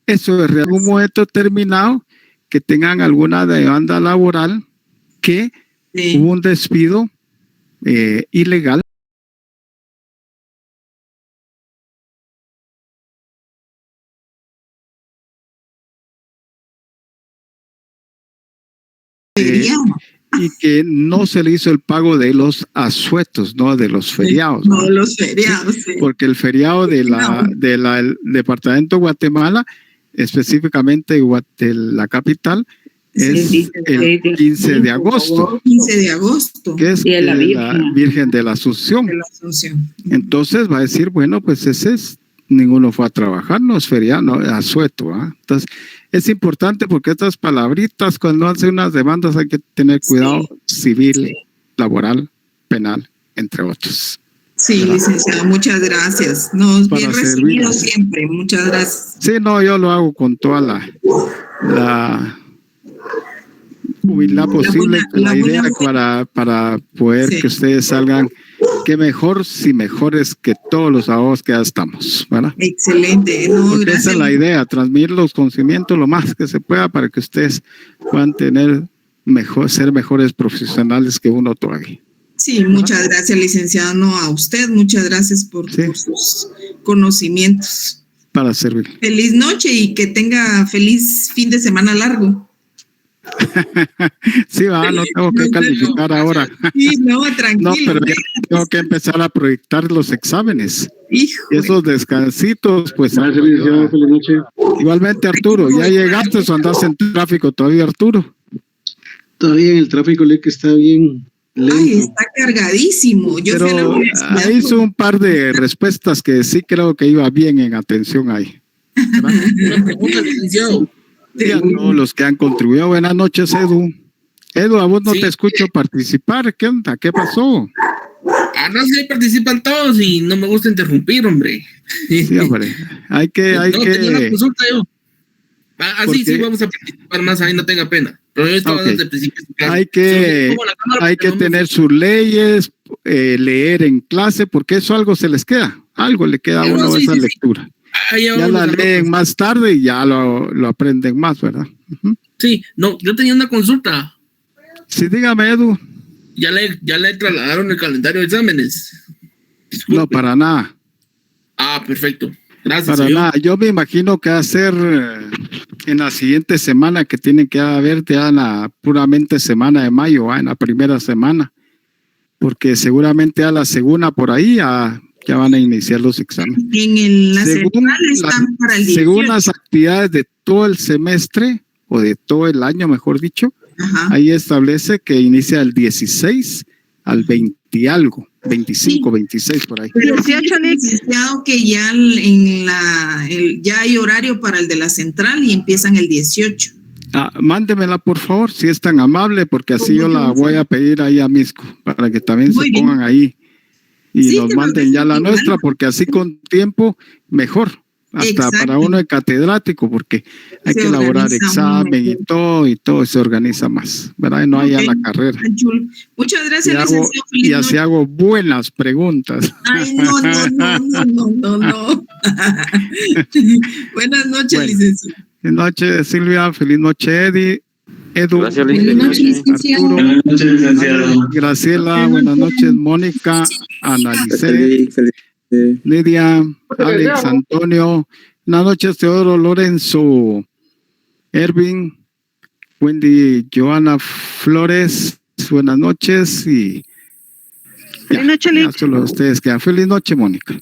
Eso es en algún momento determinado que tengan alguna demanda laboral, que hubo un despido ilegal. Y que no se le hizo el pago de los asuetos, no de los feriados. No, los feriados, sí. Porque el feriado del departamento de Guatemala, específicamente de la capital, es el 15 de agosto. 15 de agosto. Que es de la Virgen de la Asunción. De la Asunción. Entonces va a decir, bueno, pues ese es, ninguno fue a trabajar, no es feriado, no, es asueto. Entonces es importante porque estas palabritas, cuando hacen unas demandas, hay que tener cuidado civil, laboral, penal, entre otros. Sí, ¿verdad? licenciado, muchas gracias. Nos Para bien recibido servirles. siempre, muchas gracias. Sí, no, yo lo hago con toda la humildad posible, la idea para poder que ustedes salgan, que mejor, si mejores que todos los abogados que ya estamos, ¿verdad? Excelente. No, Porque gracias. esa es la idea, transmitir los conocimientos lo más que se pueda para que ustedes puedan ser mejores profesionales que uno todavía. Sí, muchas gracias, licenciado. No, a usted, muchas gracias por sus conocimientos. Para servir. Feliz noche y que tenga feliz fin de semana largo. Sí, no tengo que calificar ahora. Sí, no, tranquilo. No, pero ya tengo que empezar a proyectar los exámenes. Hijo. Esos descansitos, pues. Gracias, licenciado. Feliz noche. Igualmente, Arturo, ¿ya llegaste o andas en tráfico todavía, Arturo? Todavía en el tráfico, que está bien lento. Ay, está cargadísimo. Yo fui a la Pero universidad. hizo un par de respuestas que sí creo que iba bien en atención ahí. Una pregunta, licenciado. Y a todos los que han contribuido. Buenas noches, Edu. Edu, a vos no te escucho participar. ¿Qué onda? ¿Qué pasó? No sé, participan todos y no me gusta interrumpir, hombre. Sí, hombre. Tenía una consulta yo. Así sí Porque- vamos a participar más, ahí no tenga pena. Pero yo estaba Ok. desde el principio. de clase. Hay que, Solo pongo la cámara hay porque que no me- tener sus leyes, leer en clase, porque eso algo se les queda. Algo le queda a No, uno sí, esa sí, sí. lectura. Ahí Ya vamos la a leen más tarde y ya lo aprenden más, ¿verdad? Ujú. Sí, no, yo tenía una consulta. Sí, dígame, Edu. Ya le trasladaron el calendario de exámenes. Disculpe. No, para nada. Perfecto. Gracias. Para señor. nada. Yo me imagino que va a ser en la siguiente semana, que tienen que haber ya en la puramente semana de mayo, en la primera semana, porque seguramente a la segunda por ahí ya van a iniciar los exámenes. La central están para el 18. Según las actividades de todo el semestre o de todo el año, mejor dicho, Ajá. ahí establece que inicia del 16 al 20 y algo, 25, Sí. 26 por ahí. Pero sí, licenciado, que ya ya hay horario para el de la central y empiezan el 18. Mándemela, por favor, si es tan amable, porque así yo la voy a pedir ahí a Misco, para que también Muy se bien. pongan ahí y Sí, nos te manden ya la igual. nuestra, porque así con tiempo, mejor. Hasta Exacto. para uno de catedrático, porque hay Se que elaborar organiza examen mejor. y todo se organiza más, ¿verdad? Y no hay a la Ok. carrera. Tan chulo. Muchas gracias, licenciado. Feliz Y así noche. hago buenas preguntas. Ay, no. Buenas noches, Bueno. licenciado. Feliz noche, Silvia. Feliz noche, Eddie. Edu. Gracias, Buenas noches, licenciado. Arturo. Buenas noches, licenciado. Graciela, buenas noches, Mónica, Analicé, Lidia, Alex, Antonio, buenas noches, Teodoro, Lorenzo, Ervin, Wendy, Joana Flores, buenas noches y Buenas noches, ya solo ustedes quedan. Feliz noche, Mónica.